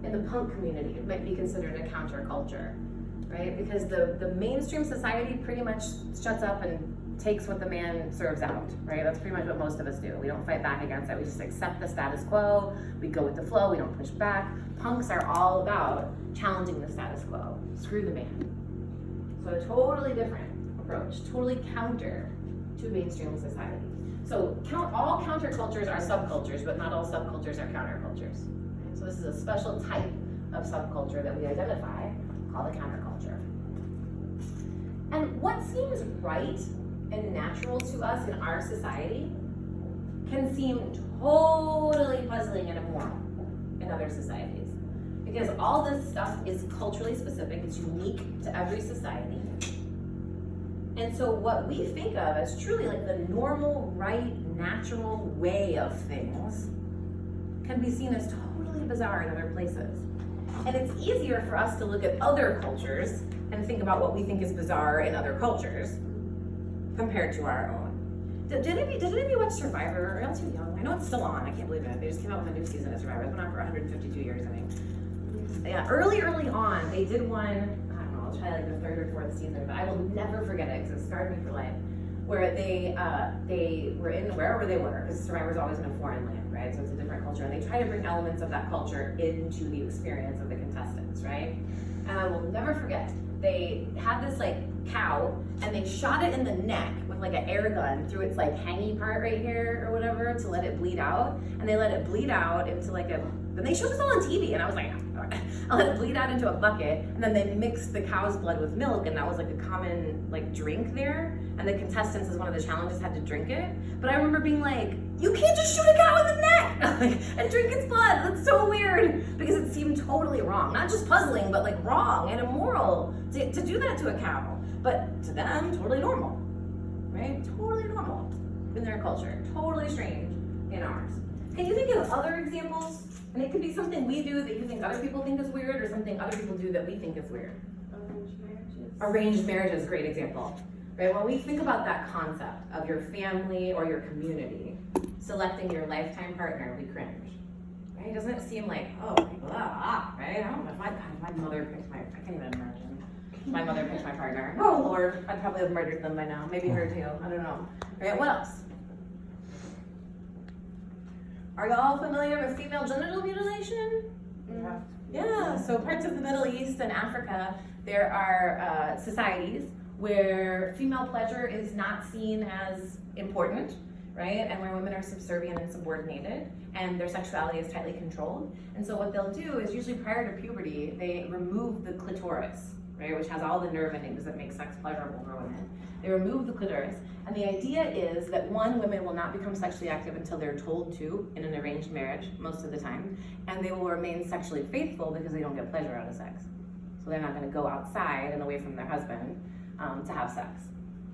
in the punk community might be considered a counterculture, right? Because the mainstream society pretty much shuts up and takes what the man serves out, right? That's pretty much what most of us do. We don't fight back against it. We just accept the status quo. We go with the flow. We don't push back. Punks are all about challenging the status quo. Screw the man. So a totally different approach, totally counter to mainstream society. So all countercultures are subcultures, but not all subcultures are countercultures. Right? So this is a special type of subculture that we identify called a counterculture. And what seems right and natural to us in our society can seem totally puzzling and immoral in other societies. Because all this stuff is culturally specific, it's unique to every society. And so what we think of as truly like the normal, right, natural way of things can be seen as totally bizarre in other places. And it's easier for us to look at other cultures and think about what we think is bizarre in other cultures compared to our own. Did any of you watch Survivor? Are y'all too young? I know it's still on, I can't believe it. They just came out with a new season of Survivor. It's been on for 152 years, I think. Yeah, early on, they did one, I'll try like the third or fourth season, but I will never forget it because it scarred me for life. Where they were in wherever they were, because Survivor's always in a foreign land, right? So it's a different culture, and they try to bring elements of that culture into the experience of the contestants, right? And I will never forget, they had this like cow, and they shot it in the neck with like an air gun through its like hangy part right here or whatever to let it bleed out, and they let it bleed out into like then they showed this all on TV, and I was like, I'll let it bleed out into a bucket, and then they mixed the cow's blood with milk, and that was like a common like drink there, and the contestants as one of the challenges had to drink it. But I remember being like, you can't just shoot a cow in the neck and drink its blood. That's so weird, because it seemed totally wrong. Not just puzzling, but like wrong and immoral to do that to a cow. But to them, totally normal, right? Totally normal in their culture. Totally strange in ours. Can you think of other examples? And it could be something we do that you think other people think is weird, or something other people do that we think is weird. Arranged marriages. Arranged marriage is a great example, right? When we think about that concept of your family or your community selecting your lifetime partner, we cringe, right? Doesn't it seem like, oh, right? I don't know if my mother picked I can't even imagine. My mother picked my partner. Oh Lord, I'd probably have murdered them by now. Maybe her too, I don't know. Right, what else? Are y'all familiar with female genital mutilation? Yeah, so parts of the Middle East and Africa, there are societies where female pleasure is not seen as important, right? And where women are subservient and subordinated, and their sexuality is tightly controlled. And so what they'll do is usually prior to puberty, they remove the clitoris, right, which has all the nerve endings that make sex pleasurable for women. They remove the clitoris, and the idea is that women will not become sexually active until they're told to in an arranged marriage, most of the time, and they will remain sexually faithful because they don't get pleasure out of sex. So they're not going to go outside and away from their husband to have sex,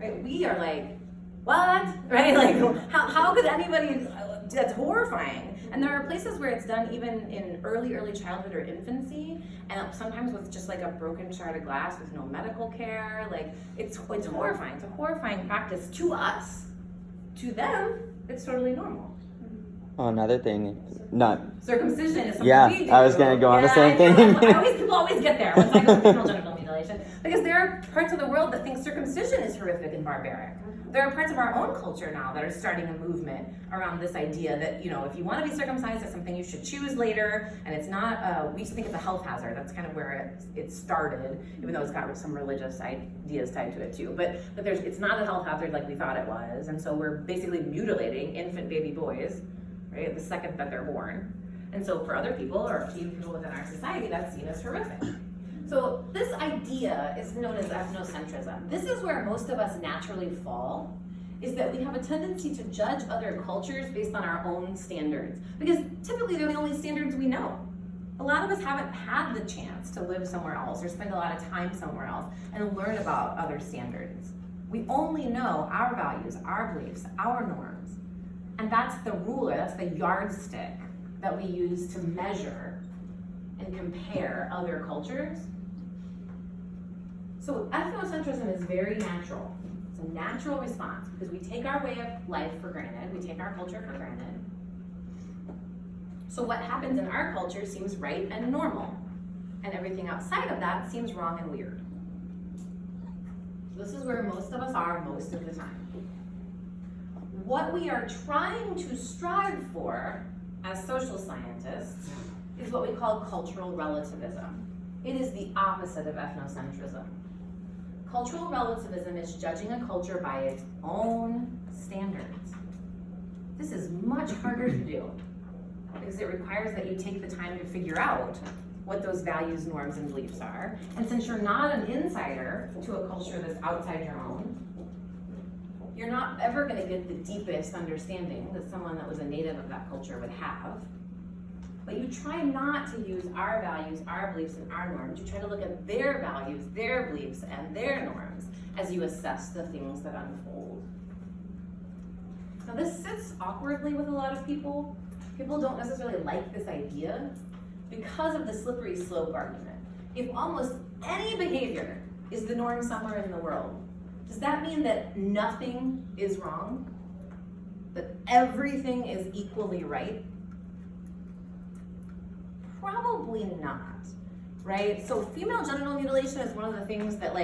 right? We are like, what? Right? Like, how could anybody? That's horrifying. And there are places where it's done even in early childhood or infancy, and sometimes with just like a broken shard of glass with no medical care. Like, it's horrifying. It's a horrifying practice to us. To them, it's totally normal. Oh, another thing, not. Circumcision is something Yeah, we do. I was gonna go on the same I know. thing. People always get there once I go female genital mutilation. simulation, because there are parts of the world that think circumcision is horrific and barbaric. There are parts of our own culture now that are starting a movement around this idea that, you know, if you want to be circumcised, it's something you should choose later, and it's not, we used to think it's a health hazard. That's kind of where it started, even though it's got some religious ideas tied to it too. But it's not a health hazard like we thought it was, and so we're basically mutilating infant baby boys, right, the second that they're born. And so for other people, or even people within our society, that's seen as horrific. So this idea is known as ethnocentrism. This is where most of us naturally fall, is that we have a tendency to judge other cultures based on our own standards, because typically they're the only standards we know. A lot of us haven't had the chance to live somewhere else or spend a lot of time somewhere else and learn about other standards. We only know our values, our beliefs, our norms. And that's the ruler, that's the yardstick that we use to measure and compare other cultures. So ethnocentrism is very natural. It's a natural response because we take our way of life for granted, we take our culture for granted. So what happens in our culture seems right and normal, and everything outside of that seems wrong and weird. This is where most of us are most of the time. What we are trying to strive for as social scientists is what we call cultural relativism. It is the opposite of ethnocentrism. Cultural relativism is judging a culture by its own standards. This is much harder to do because it requires that you take the time to figure out what those values, norms, and beliefs are. And since you're not an insider to a culture that's outside your own, you're not ever going to get the deepest understanding that someone that was a native of that culture would have. But you try not to use our values, our beliefs, and our norms. You try to look at their values, their beliefs, and their norms as you assess the things that unfold. Now this sits awkwardly with a lot of people. People don't necessarily like this idea because of the slippery slope argument. If almost any behavior is the norm somewhere in the world, does that mean that nothing is wrong? That everything is equally right? Probably not, right? So female genital mutilation is one of the things that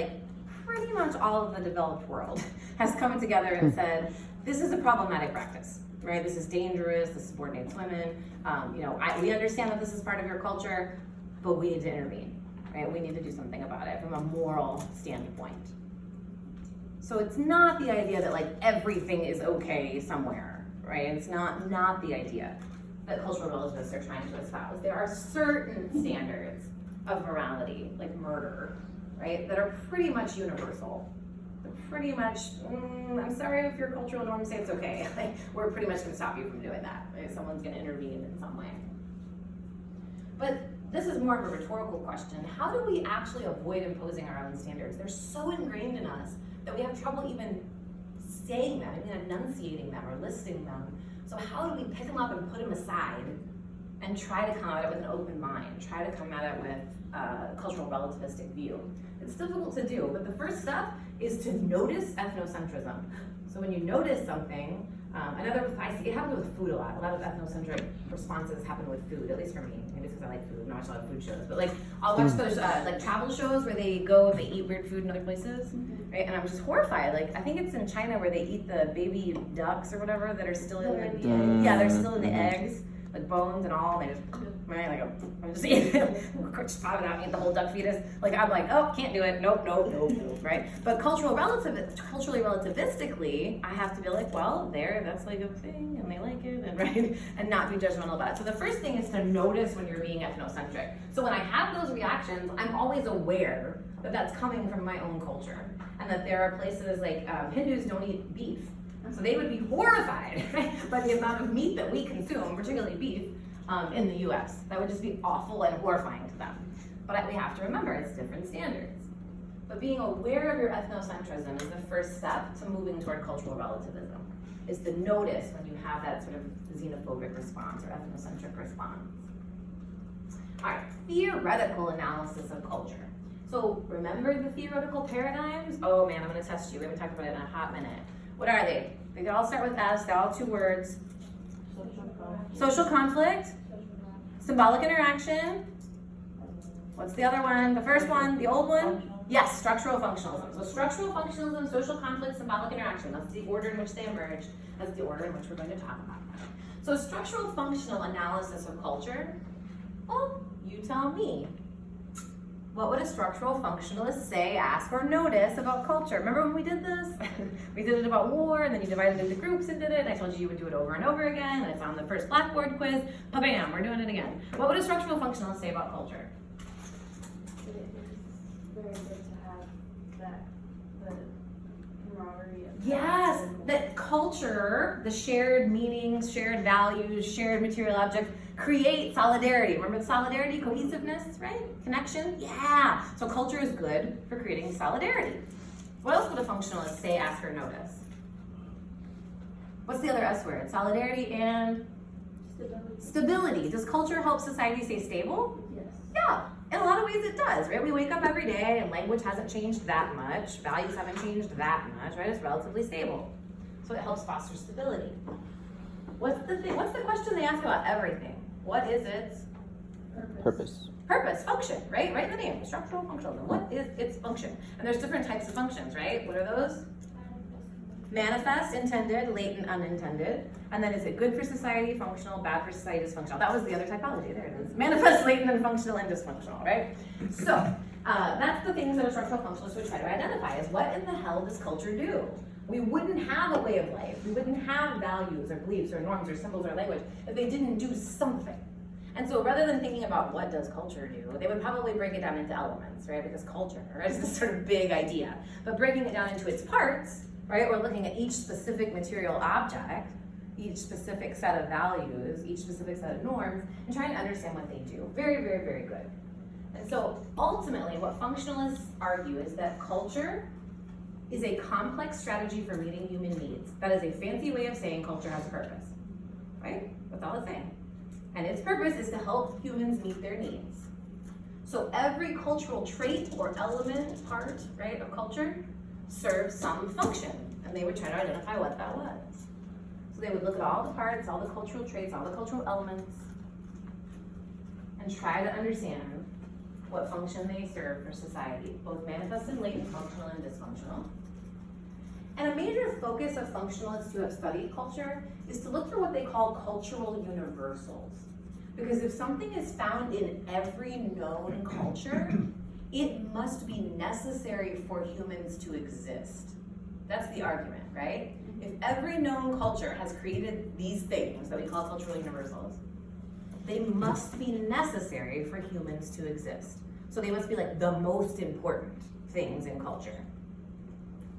pretty much all of the developed world has come together and said, this is a problematic practice, right? This is dangerous, this subordinates women. We understand that this is part of your culture, but we need to intervene, right? We need to do something about it from a moral standpoint. So it's not the idea that everything is okay somewhere, right? It's not the idea that cultural relativists are trying to espouse. There are certain standards of morality, like murder, right, that are pretty much universal. They're pretty much, I'm sorry if your cultural norms say it's okay. We're pretty much gonna stop you from doing that. Right? Someone's gonna intervene in some way. But this is more of a rhetorical question. How do we actually avoid imposing our own standards? They're so ingrained in us that we have trouble even saying them, even enunciating them or listing them. So how do we pick them up and put them aside and try to come at it with an open mind, try to come at it with a cultural relativistic view? It's difficult to do, but the first step is to notice ethnocentrism. So when you notice something, I see it happens with food a lot. A lot of ethnocentric responses happen with food, at least for me. Maybe it's because I like food and I watch a lot of food shows. But I'll watch those travel shows where they go and they eat weird food in other places, right? And I'm just horrified. I think it's in China where they eat the baby ducks or whatever that are still in the they're still in the eggs, bones and all. And they just I'm just eating it, spot it out, eat the whole duck fetus. I'm oh, can't do it. Nope, right? But culturally relativistically, I have to be well, that's a thing, and they like it, and right, and not be judgmental about it. So the first thing is to notice when you're being ethnocentric. So when I have those reactions, I'm always aware that that's coming from my own culture, and that there are places Hindus don't eat beef. So they would be horrified by the amount of meat that we consume, particularly beef, in the US. That would just be awful and horrifying to them. But we have to remember, it's different standards. But being aware of your ethnocentrism is the first step to moving toward cultural relativism, is to notice when you have that sort of xenophobic response or ethnocentric response. All right, theoretical analysis of culture. So remember the theoretical paradigms? Oh man, I'm gonna test you. We haven't talked about it in a hot minute. What are they? They all start with S, they're all 2 words. Social conflict, symbolic interaction. What's the other one? The first one, the old one? Yes, structural functionalism. So structural functionalism, social conflict, symbolic interaction. That's the order in which they emerge. That's the order in which we're going to talk about. So structural functional analysis of culture, well, you tell me. What would a structural functionalist say, ask, or notice about culture? Remember when we did this? We did it about war, and then you divided into groups and did it, and I told you you would do it over and over again, and it's on the first Blackboard quiz. Bam, we're doing it again. What would a structural functionalist say about culture? It is very good to have the camaraderie. Yes, that culture, the shared meanings, shared values, shared material objects, create solidarity. Remember solidarity, cohesiveness, right? Connection? Yeah. So culture is good for creating solidarity. What else would a functionalist say, ask, or notice? What's the other S word? Solidarity and stability. Does culture help society stay stable? Yes. Yeah. In a lot of ways it does, right? We wake up every day and language hasn't changed that much, values haven't changed that much, right? It's relatively stable. So it helps foster stability. What's the question they ask about everything? What is its Purpose. purpose, function, right? Right in the name, structural functionalism. What is its function? And there's different types of functions, right? What are those? Manifest, intended, latent, unintended. And then is it good for society, functional, bad for society, dysfunctional? That was the other typology, there it is. Manifest, latent, and functional, and dysfunctional, right? So, that's the things that a structural functionalist would try to identify is what in the hell does culture do? We wouldn't have a way of life, we wouldn't have values or beliefs or norms or symbols or language if they didn't do something. And so rather than thinking about what does culture do, they would probably break it down into elements, right? Because culture, right, is this sort of big idea. But breaking it down into its parts, right, we're looking at each specific material object, each specific set of values, each specific set of norms, and trying to understand what they do. Very, very, very good. And so ultimately what functionalists argue is that culture is a complex strategy for meeting human needs. That is a fancy way of saying culture has a purpose, right? That's all it's saying. And its purpose is to help humans meet their needs. So every cultural trait or element, part, right, of culture serves some function, and they would try to identify what that was. So they would look at all the parts, all the cultural traits, all the cultural elements, and try to understand what function they serve for society, both manifest and latent, functional and dysfunctional. And a major focus of functionalists who have studied culture is to look for what they call cultural universals. Because if something is found in every known culture, it must be necessary for humans to exist. That's the argument, right? If every known culture has created these things that we call cultural universals, they must be necessary for humans to exist. So they must be like the most important things in culture.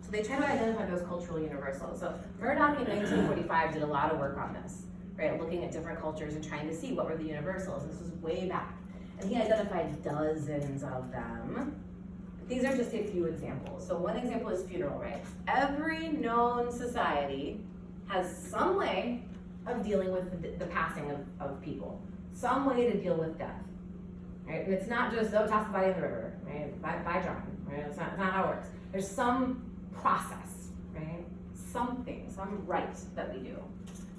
So they try to identify those cultural universals. So Murdoch in 1945 did a lot of work on this, right? Looking at different cultures and trying to see what were the universals. This was way back. And he identified dozens of them. These are just a few examples. So one example is funeral rites. Every known society has some way of dealing with the passing of people. Some way to deal with death, right? And it's not just, oh, toss the body in the river, right? Bye, John, right? It's not how it works. There's some process, right? Something, some rite that we do.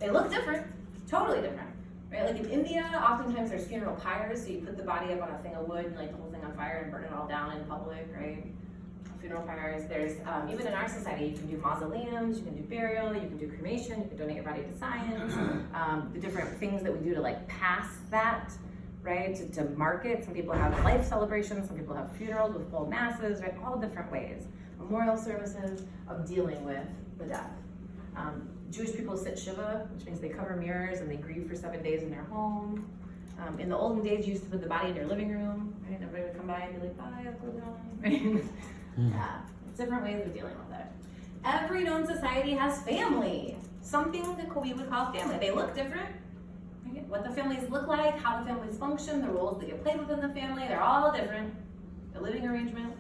They look different, totally different, right? Like in India, oftentimes there's funeral pyres, so you put the body up on a thing of wood and light the whole thing on fire and burn it all down in public, right? Funeral pyres. There's, even in our society, you can do mausoleums, you can do burial, you can do cremation, you can donate your body to science, the different things that we do to like pass that, right, to mark it. Some people have life celebrations, some people have funerals with full masses, right, all different ways. Memorial services of dealing with the death. Jewish people sit Shiva, which means they cover mirrors and they grieve for 7 days in their home. In the olden days, you used to put the body in your living room, right? Everybody would come by and be like, bye, I'll go down, right? Yeah, different ways of dealing with it. Every known society has family, something that we would call family. They look different, right? What the families look like, how the families function, the roles that get played within the family, they're all different. The living arrangement,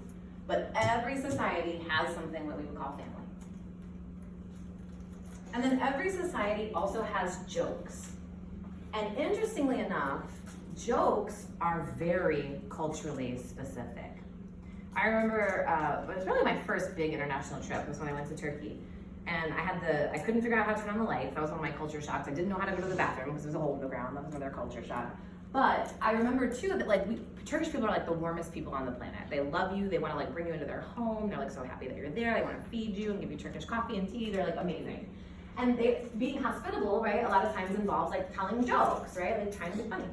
but every society has something that we would call family. And then every society also has jokes. And interestingly enough, jokes are very culturally specific. I remember, it was really my first big international trip was when I went to Turkey. And I couldn't figure out how to turn on the lights. That was one of my culture shocks. I didn't know how to go to the bathroom because there was a hole in the ground. That was another culture shock. But I remember too that like Turkish people are like the warmest people on the planet. They love you. They want to like bring you into their home. They're like so happy that you're there. They want to feed you and give you Turkish coffee and tea. They're like amazing. And being hospitable, right, a lot of times involves like telling jokes, right, like trying to be funny.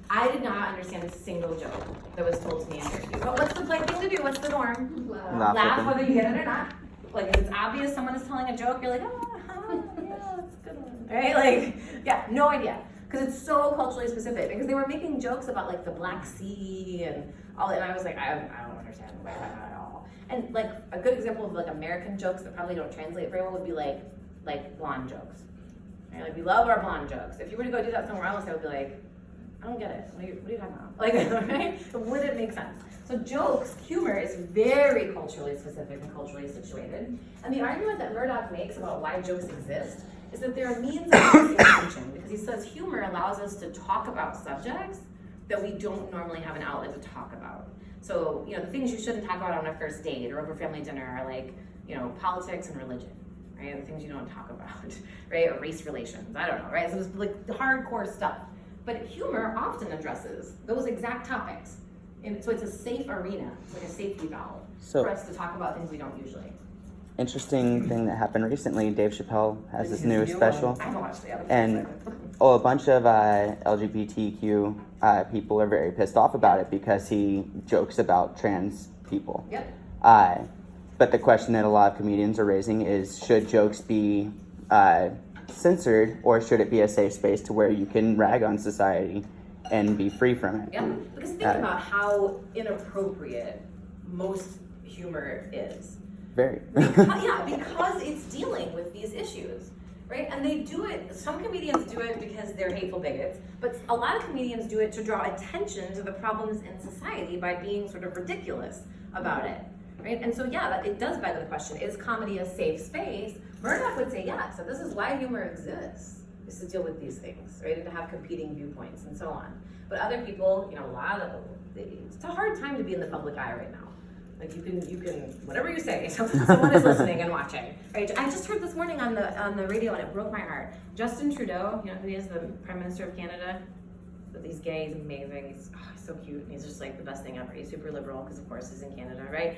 I did not understand a single joke that was told to me in Turkey. But what's the polite thing to do? What's the norm? Laugh whether you get it or not. Like if it's obvious someone is telling a joke, you're like, yeah, that's a good one. Right? Like, yeah, no idea. Because it's so culturally specific. Because they were making jokes about like the Black Sea and all that, and I was like, I don't understand what they're talking about at all. And like a good example of like American jokes that probably don't translate very well would be like blonde jokes. Right? Like we love our blonde jokes. If you were to go do that somewhere else, I would be like, I don't get it. What are you talking about? Like, right? But would it make sense? So jokes, humor is very culturally specific and culturally situated. And the argument that Murdoch makes about why jokes exist is that they're a means of increasing attention, because he says humor allows us to talk about subjects that we don't normally have an outlet to talk about. So, you know, the things you shouldn't talk about on a first date or over family dinner are like, you know, politics and religion, right? The things you don't talk about, right? Or race relations, I don't know, right? So it's like the hardcore stuff. But humor often addresses those exact topics. And so it's a safe arena, it's like a safety valve for us to talk about things we don't usually. Interesting thing that happened recently, Dave Chappelle has this new special. I haven't watched the other And a bunch of LGBTQ people are very pissed off about it because he jokes about trans people. Yep. But the question that a lot of comedians are raising is, should jokes be censored, or should it be a safe space to where you can rag on society and be free from it? Yeah, because think about how inappropriate most humor is. Very. Because it's dealing with these issues, right? And they do it, some comedians do it because they're hateful bigots, but a lot of comedians do it to draw attention to the problems in society by being sort of ridiculous about it, right? And so it does beg the question, is comedy a safe space? Murdoch would say yes, so this is why humor exists, is to deal with these things, right? And to have competing viewpoints and so on. But other people, you know, it's a hard time to be in the public eye right now. Like you can, whatever you say, someone is listening and watching, right? I just heard this morning on the radio and it broke my heart. Justin Trudeau, you know who he is, the Prime Minister of Canada? He's gay, he's amazing, he's so cute, and he's just like the best thing ever. He's super liberal, because of course he's in Canada, right?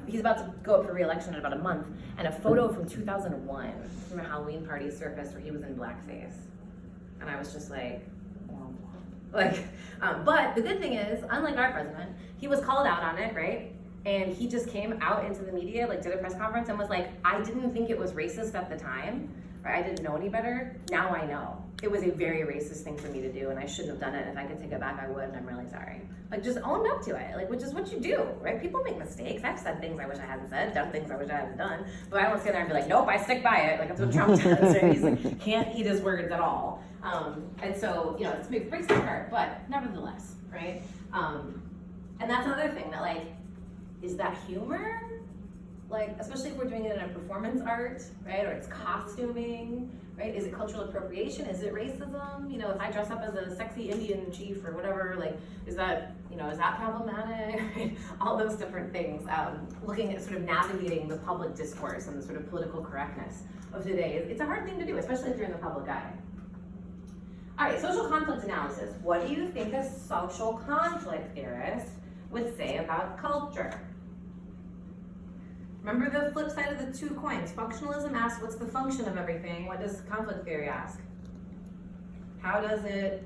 He's about to go up for re-election in about a month, and a photo from 2001 from a Halloween party surfaced where he was in blackface. And I was just like, but the good thing is, unlike our president, he was called out on it, right? And he just came out into the media, like did a press conference and was like, I didn't think it was racist at the time, right? I didn't know any better. Now I know. It was a very racist thing for me to do, and I shouldn't have done it. If I could take it back, I would, and I'm really sorry. Like, just own up to it, like, which is what you do, right? People make mistakes. I've said things I wish I hadn't said, done things I wish I hadn't done, but I won't sit there and be like, nope, I stick by it. Like, that's what Trump does, right? He's like, can't eat his words at all. And so, you know, it breaks my heart, but nevertheless, right? And that's another thing that, like, is that humor? Like, especially if we're doing it in a performance art, right? Or it's costuming, right? Is it cultural appropriation? Is it racism? You know, if I dress up as a sexy Indian chief or whatever, like, is that problematic? All those different things. Looking at sort of navigating the public discourse and the sort of political correctness of today. It's a hard thing to do, especially if you're in the public eye. All right, social conflict analysis. What do you think a social conflict theorist would say about culture? Remember the flip side of the two coins. Functionalism asks, what's the function of everything? What does conflict theory ask? How does it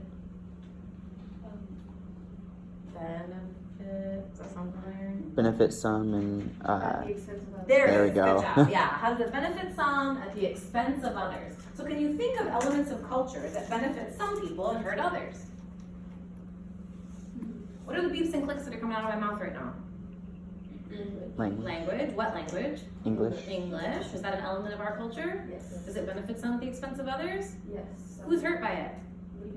benefit? Is that something? Benefit some and At the expense of others. There we it is. go. Good job. Yeah. How does it benefit some at the expense of others? So can you think of elements of culture that benefit some people and hurt others? What are the beeps and clicks that are coming out of my mouth right now? language. Language. What language? English. English. Is that an element of our culture? Yes. Does it benefit some at the expense of others? Yes. Who's hurt by it?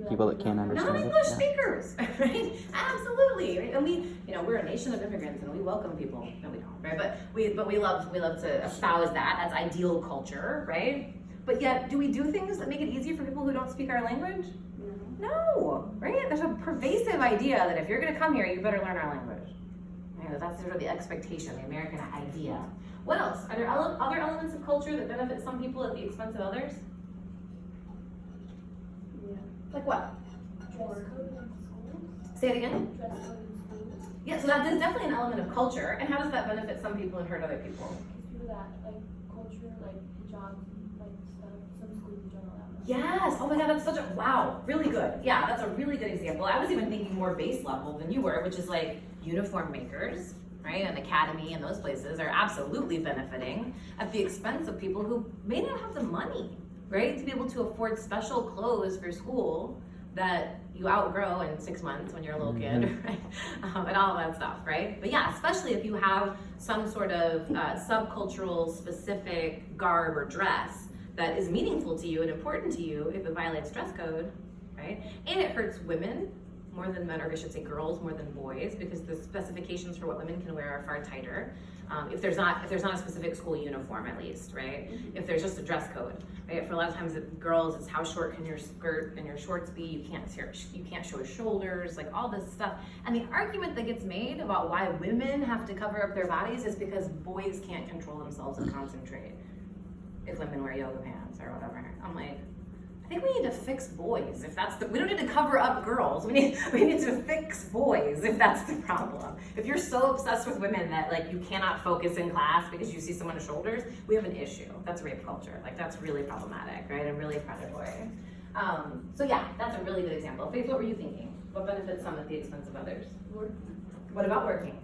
People that can't understand it. Non-English Yeah. speakers, right? Absolutely, right? And we're a nation of immigrants, and we welcome people. No, we don't, right? But we love to espouse that as ideal culture, right? But yet, do we do things that make it easier for people who don't speak our language? No, right? There's a pervasive idea that if you're going to come here, you better learn our language. Right? That's sort of the expectation, the American idea. What else? Are there other elements of culture that benefit some people at the expense of others? Like what? Dress code in schools? Say it again? Dress code in schools? Yeah, so that is definitely an element of culture. And how does that benefit some people and hurt other people? Because people that, like, culture, like, hijab, like, stuff, some schools don't allow that. Yes. Oh my God, that's such a wow. Really good. Yeah, that's a really good example. I was even thinking more base level than you were, which is like uniform makers, right? An academy and those places are absolutely benefiting at the expense of people who may not have the money, right, to be able to afford special clothes for school that you outgrow in 6 months when you're a little kid, right? And all that stuff, right? But yeah, especially if you have some sort of subcultural specific garb or dress that is meaningful to you and important to you, if it violates dress code, right? And it hurts women more than men, or I should say girls more than boys, because the specifications for what women can wear are far tighter. If there's not a specific school uniform, at least, right? If there's just a dress code, right? For a lot of times, girls, it's how short can your skirt and your shorts be? You can't show shoulders, like all this stuff. And the argument that gets made about why women have to cover up their bodies is because boys can't control themselves and concentrate if women wear yoga pants or whatever. I'm like, I think we need to fix boys if that's we don't need to cover up girls. We need to fix boys if that's the problem. If you're so obsessed with women that like you cannot focus in class because you see someone's shoulders, we have an issue. That's rape culture. Like that's really problematic, right? And really predatory. So yeah, that's a really good example. Faith, what were you thinking? What benefits some at the expense of others? Working. What about working?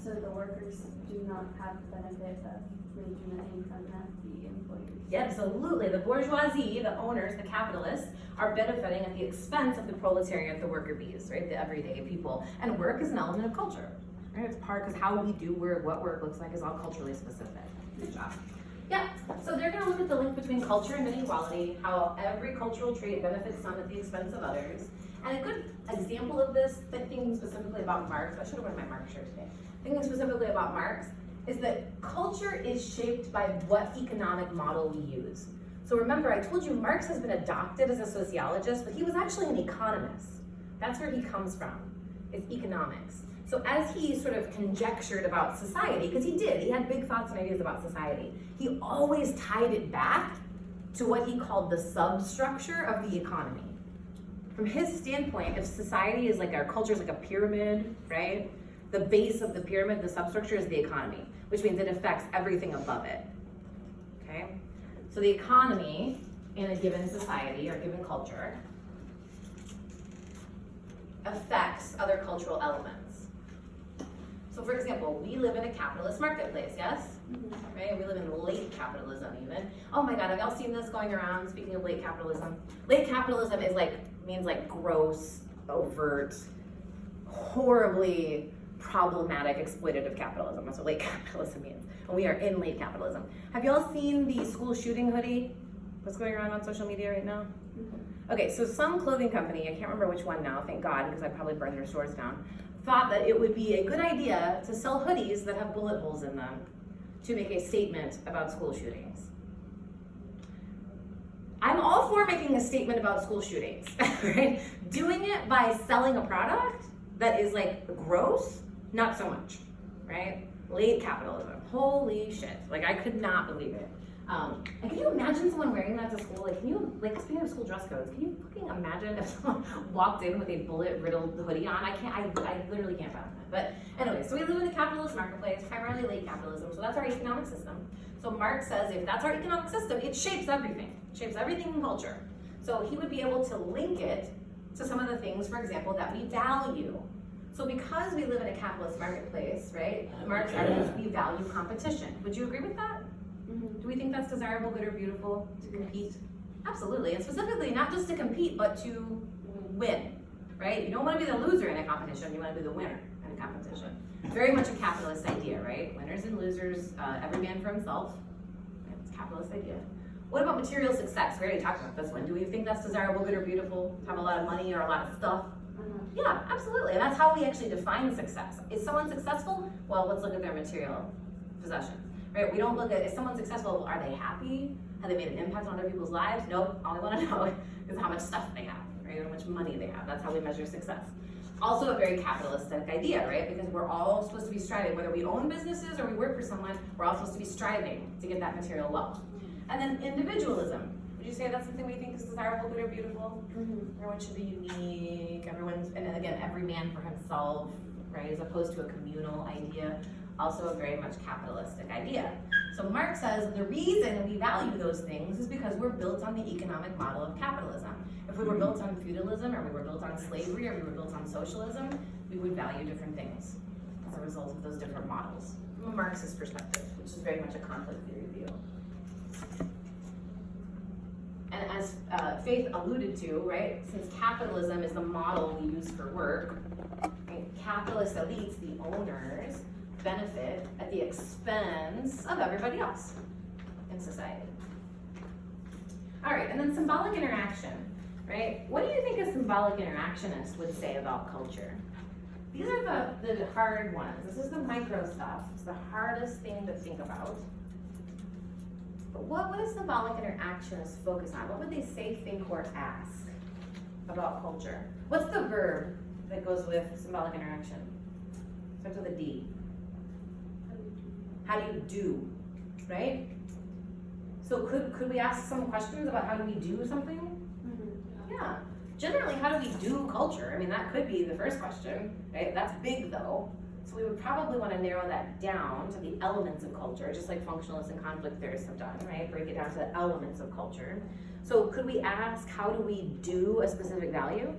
So the workers do not have the benefit of making an income that the employers. Yeah, absolutely. The bourgeoisie, the owners, the capitalists, are benefiting at the expense of the proletariat, the worker bees, right? The everyday people. And work is an element of culture, right? It's part, because how we do work, what work looks like is all culturally specific. Good job. Yeah, so they're gonna look at the link between culture and inequality, how every cultural trait benefits some at the expense of others. And a good example of this, thinking specifically about Marx, I should have worn my Marx shirt today. Thinking specifically about Marx, is that culture is shaped by what economic model we use. So remember, I told you Marx has been adopted as a sociologist, but he was actually an economist. That's where he comes from, is economics. So as he sort of conjectured about society, because he had big thoughts and ideas about society, he always tied it back to what he called the substructure of the economy. From his standpoint, if society is like, our culture is like a pyramid, right? The base of the pyramid, the substructure is the economy, which means it affects everything above it, okay? So the economy in a given society or given culture affects other cultural elements. So for example, we live in a capitalist marketplace, yes? Mm-hmm. Right? We live in late capitalism even. Oh my God, have y'all seen this going around, speaking of late capitalism? Late capitalism is means gross, overt, horribly problematic exploitative capitalism. That's what late capitalism means. And we are in late capitalism. Have y'all seen the school shooting hoodie? What's going around on social media right now? Okay, so some clothing company, I can't remember which one now, thank God, because I'd probably burn their stores down, thought that it would be a good idea to sell hoodies that have bullet holes in them to make a statement about school shootings. I'm all for making a statement about school shootings, right? Doing it by selling a product that is gross, not so much, right? Late capitalism, holy shit. I could not believe it. And can you imagine someone wearing that to school? Can you, speaking of school dress codes, can you fucking imagine if someone walked in with a bullet-riddled hoodie on? I literally can't fathom it. But anyway, so we live in a capitalist marketplace, primarily late capitalism, so that's our economic system. So Marx says if that's our economic system, it shapes everything. It shapes everything in culture. So he would be able to link it to some of the things, for example, that we value. So because we live in a capitalist marketplace, right, Marx argues we value competition. Would you agree with that? Mm-hmm. Do we think that's desirable, good, or beautiful to compete? Absolutely, and specifically not just to compete, but to win, right? You don't want to be the loser in a competition, you want to be the winner in a competition. Very much a capitalist idea, right? Winners and losers, every man for himself. It's a capitalist idea. What about material success? We already talked about this one. Do we think that's desirable, good, or beautiful? To have a lot of money or a lot of stuff? Yeah, absolutely, and that's how we actually define success. Is someone successful? Well, let's look at their material possessions. Right? We don't look at, is someone successful, are they happy? Have they made an impact on other people's lives? Nope, all I want to know is how much stuff they have, right? How much money they have. That's how we measure success. Also a very capitalistic idea, right? Because we're all supposed to be striving, whether we own businesses or we work for someone, we're all supposed to be striving to get that material wealth. And then individualism, Would you say that's something we think is desirable, good, or beautiful? Everyone should be unique, and again, every man for himself, right, as opposed to a communal idea, also a very much capitalistic idea. So Marx says the reason we value those things is because we're built on the economic model of capitalism. If we were built on feudalism, or we were built on slavery, or we were built on socialism, we would value different things as a result of those different models. From a Marxist perspective, which is very much a conflict theory view. And as Faith alluded to, right, since capitalism is the model we use for work, right, capitalist elites, the owners, benefit at the expense of everybody else in society. All right, and then symbolic interaction, right? What do you think a symbolic interactionist would say about culture? These are the hard ones. This is the micro stuff. It's the hardest thing to think about. But what does symbolic interactionists focus on? What would they say, think, or ask about culture? What's the verb that goes with symbolic interaction? Starts with a D. How do you do, right? So could we ask some questions about how do we do something? Yeah. Generally, how do we do culture? I mean, that could be the first question, right? That's big though. So we would probably want to narrow that down to the elements of culture, just like functionalists and conflict theorists have done, right? Break it down to the elements of culture. So could we ask, how do we do a specific value?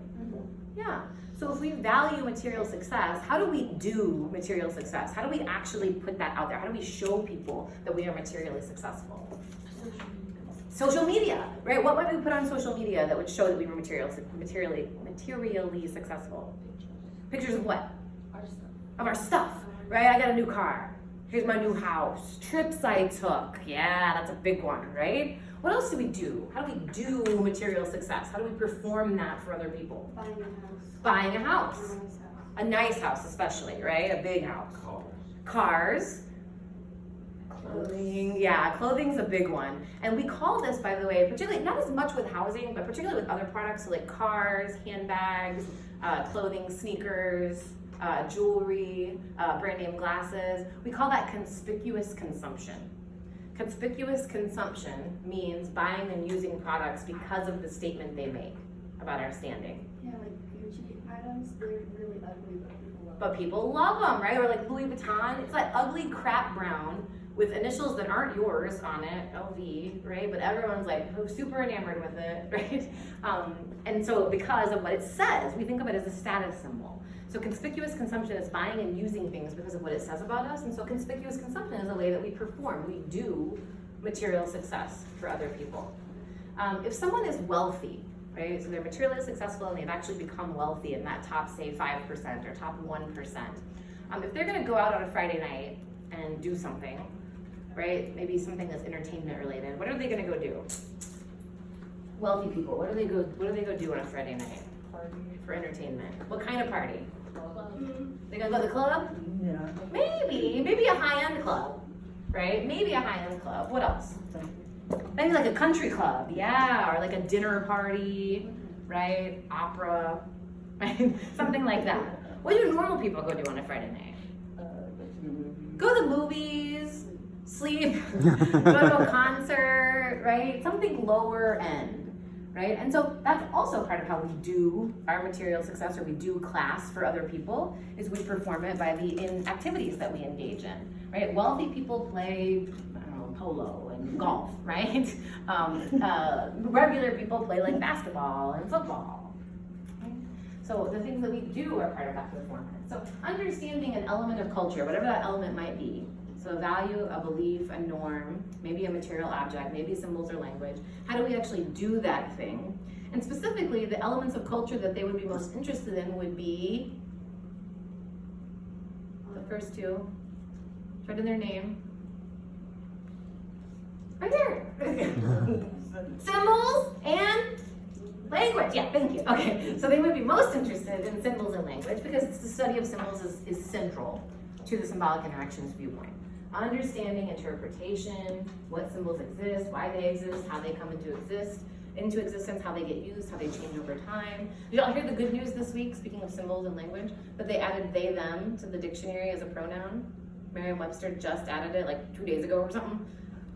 Yeah. So if we value material success, how do we do material success? How do we actually put that out there? How do we show people that we are materially successful? Social media, right? What might we put on social media that would show that we were materially successful? Pictures of what? Of our stuff, right? I got a new car. Here's my new house. Trips I took. Yeah, that's a big one, right? What else do we do? How do we do material success? How do we perform that for other people? Buying a house. Buying a house. A nice house. A nice house especially, right? A big house. Cars. Clothing, yeah, clothing's a big one. And we call this, by the way, particularly, not as much with housing, but particularly with other products, so like cars, handbags, clothing, sneakers, jewelry, brand name glasses. We call that conspicuous consumption. Conspicuous consumption means buying and using products because of the statement they make about our standing. Yeah, like Gucci items, they're really ugly, but people love them. But people love them, right? Or like Louis Vuitton, it's that ugly crap brown with initials that aren't yours on it, LV, right? But everyone's like super enamored with it, right? And so because of what it says, we think of it as a status symbol. So conspicuous consumption is buying and using things because of what it says about us. And so conspicuous consumption is a way that we perform. We do material success for other people. If someone is wealthy, right? So they're materially successful and they've actually become wealthy in that top, say, 5% or top 1%. If they're gonna go out on a Friday night and do something, right? Maybe something that's entertainment related. What are they gonna go do? Wealthy people, what do they go do on a Friday night? Party for entertainment. What kind of party? They gonna go to the club? Yeah. Maybe a high-end club, right? Maybe a high-end club. What else? Maybe like a country club, yeah, or like a dinner party, right? Opera, right? Something like that. What do normal people go do on a Friday night? Go to the movies, sleep, go to a concert, right? Something lower end. Right? And so that's also part of how we do our material success, or we do class for other people, is we perform it by in activities that we engage in, right? Wealthy people play, I don't know, polo and golf, right? Regular people play like basketball and football. Okay? So the things that we do are part of that performance. So understanding an element of culture, whatever that element might be, so a value, a belief, a norm, maybe a material object, maybe symbols or language. How do we actually do that thing? And specifically, the elements of culture that they would be most interested in would be the first two. Right in their name. Right there. Symbols and language. Yeah, thank you. Okay, so they would be most interested in symbols and language because the study of symbols is central to the symbolic interactions viewpoint. Understanding interpretation, what symbols exist, why they exist, how they come into existence, how they get used, how they change over time. Did y'all hear the good news this week, speaking of symbols and language, that they added they, them to the dictionary as a pronoun? Merriam-Webster just added it like 2 days ago or something.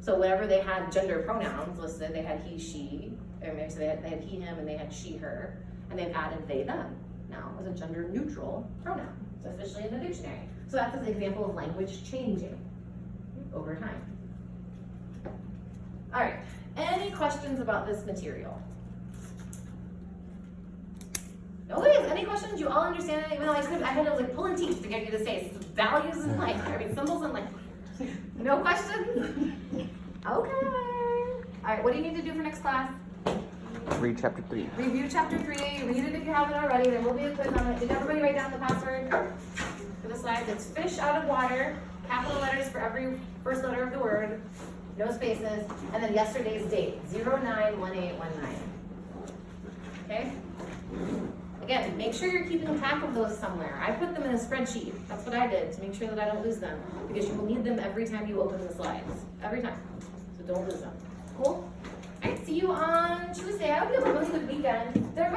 So whenever they had gender pronouns listed, they had he, she, or maybe so they had he, him, and they had she, her, and they've added they, them now as a gender neutral pronoun. It's officially in the dictionary. So that's an example of language changing over time. All right, any questions about this material? Nobody has any questions? You all understand it? Even though I had to like pulling teeth to get you to say it's values in life, symbols in life. No questions? Okay. All right, what do you need to do for next class? Read chapter 3. Review chapter 3, read it if you haven't already, there will be a quiz on it. Did everybody write down the password for the slides? It's fish out of water, capital letters for every first letter of the word, no spaces, and then yesterday's date, 091819. Okay? Again, make sure you're keeping track of those somewhere. I put them in a spreadsheet. That's what I did to make sure that I don't lose them, because you will need them every time you open the slides. Every time. So don't lose them. Cool? All right, see you on Tuesday. I hope you have a really good weekend. There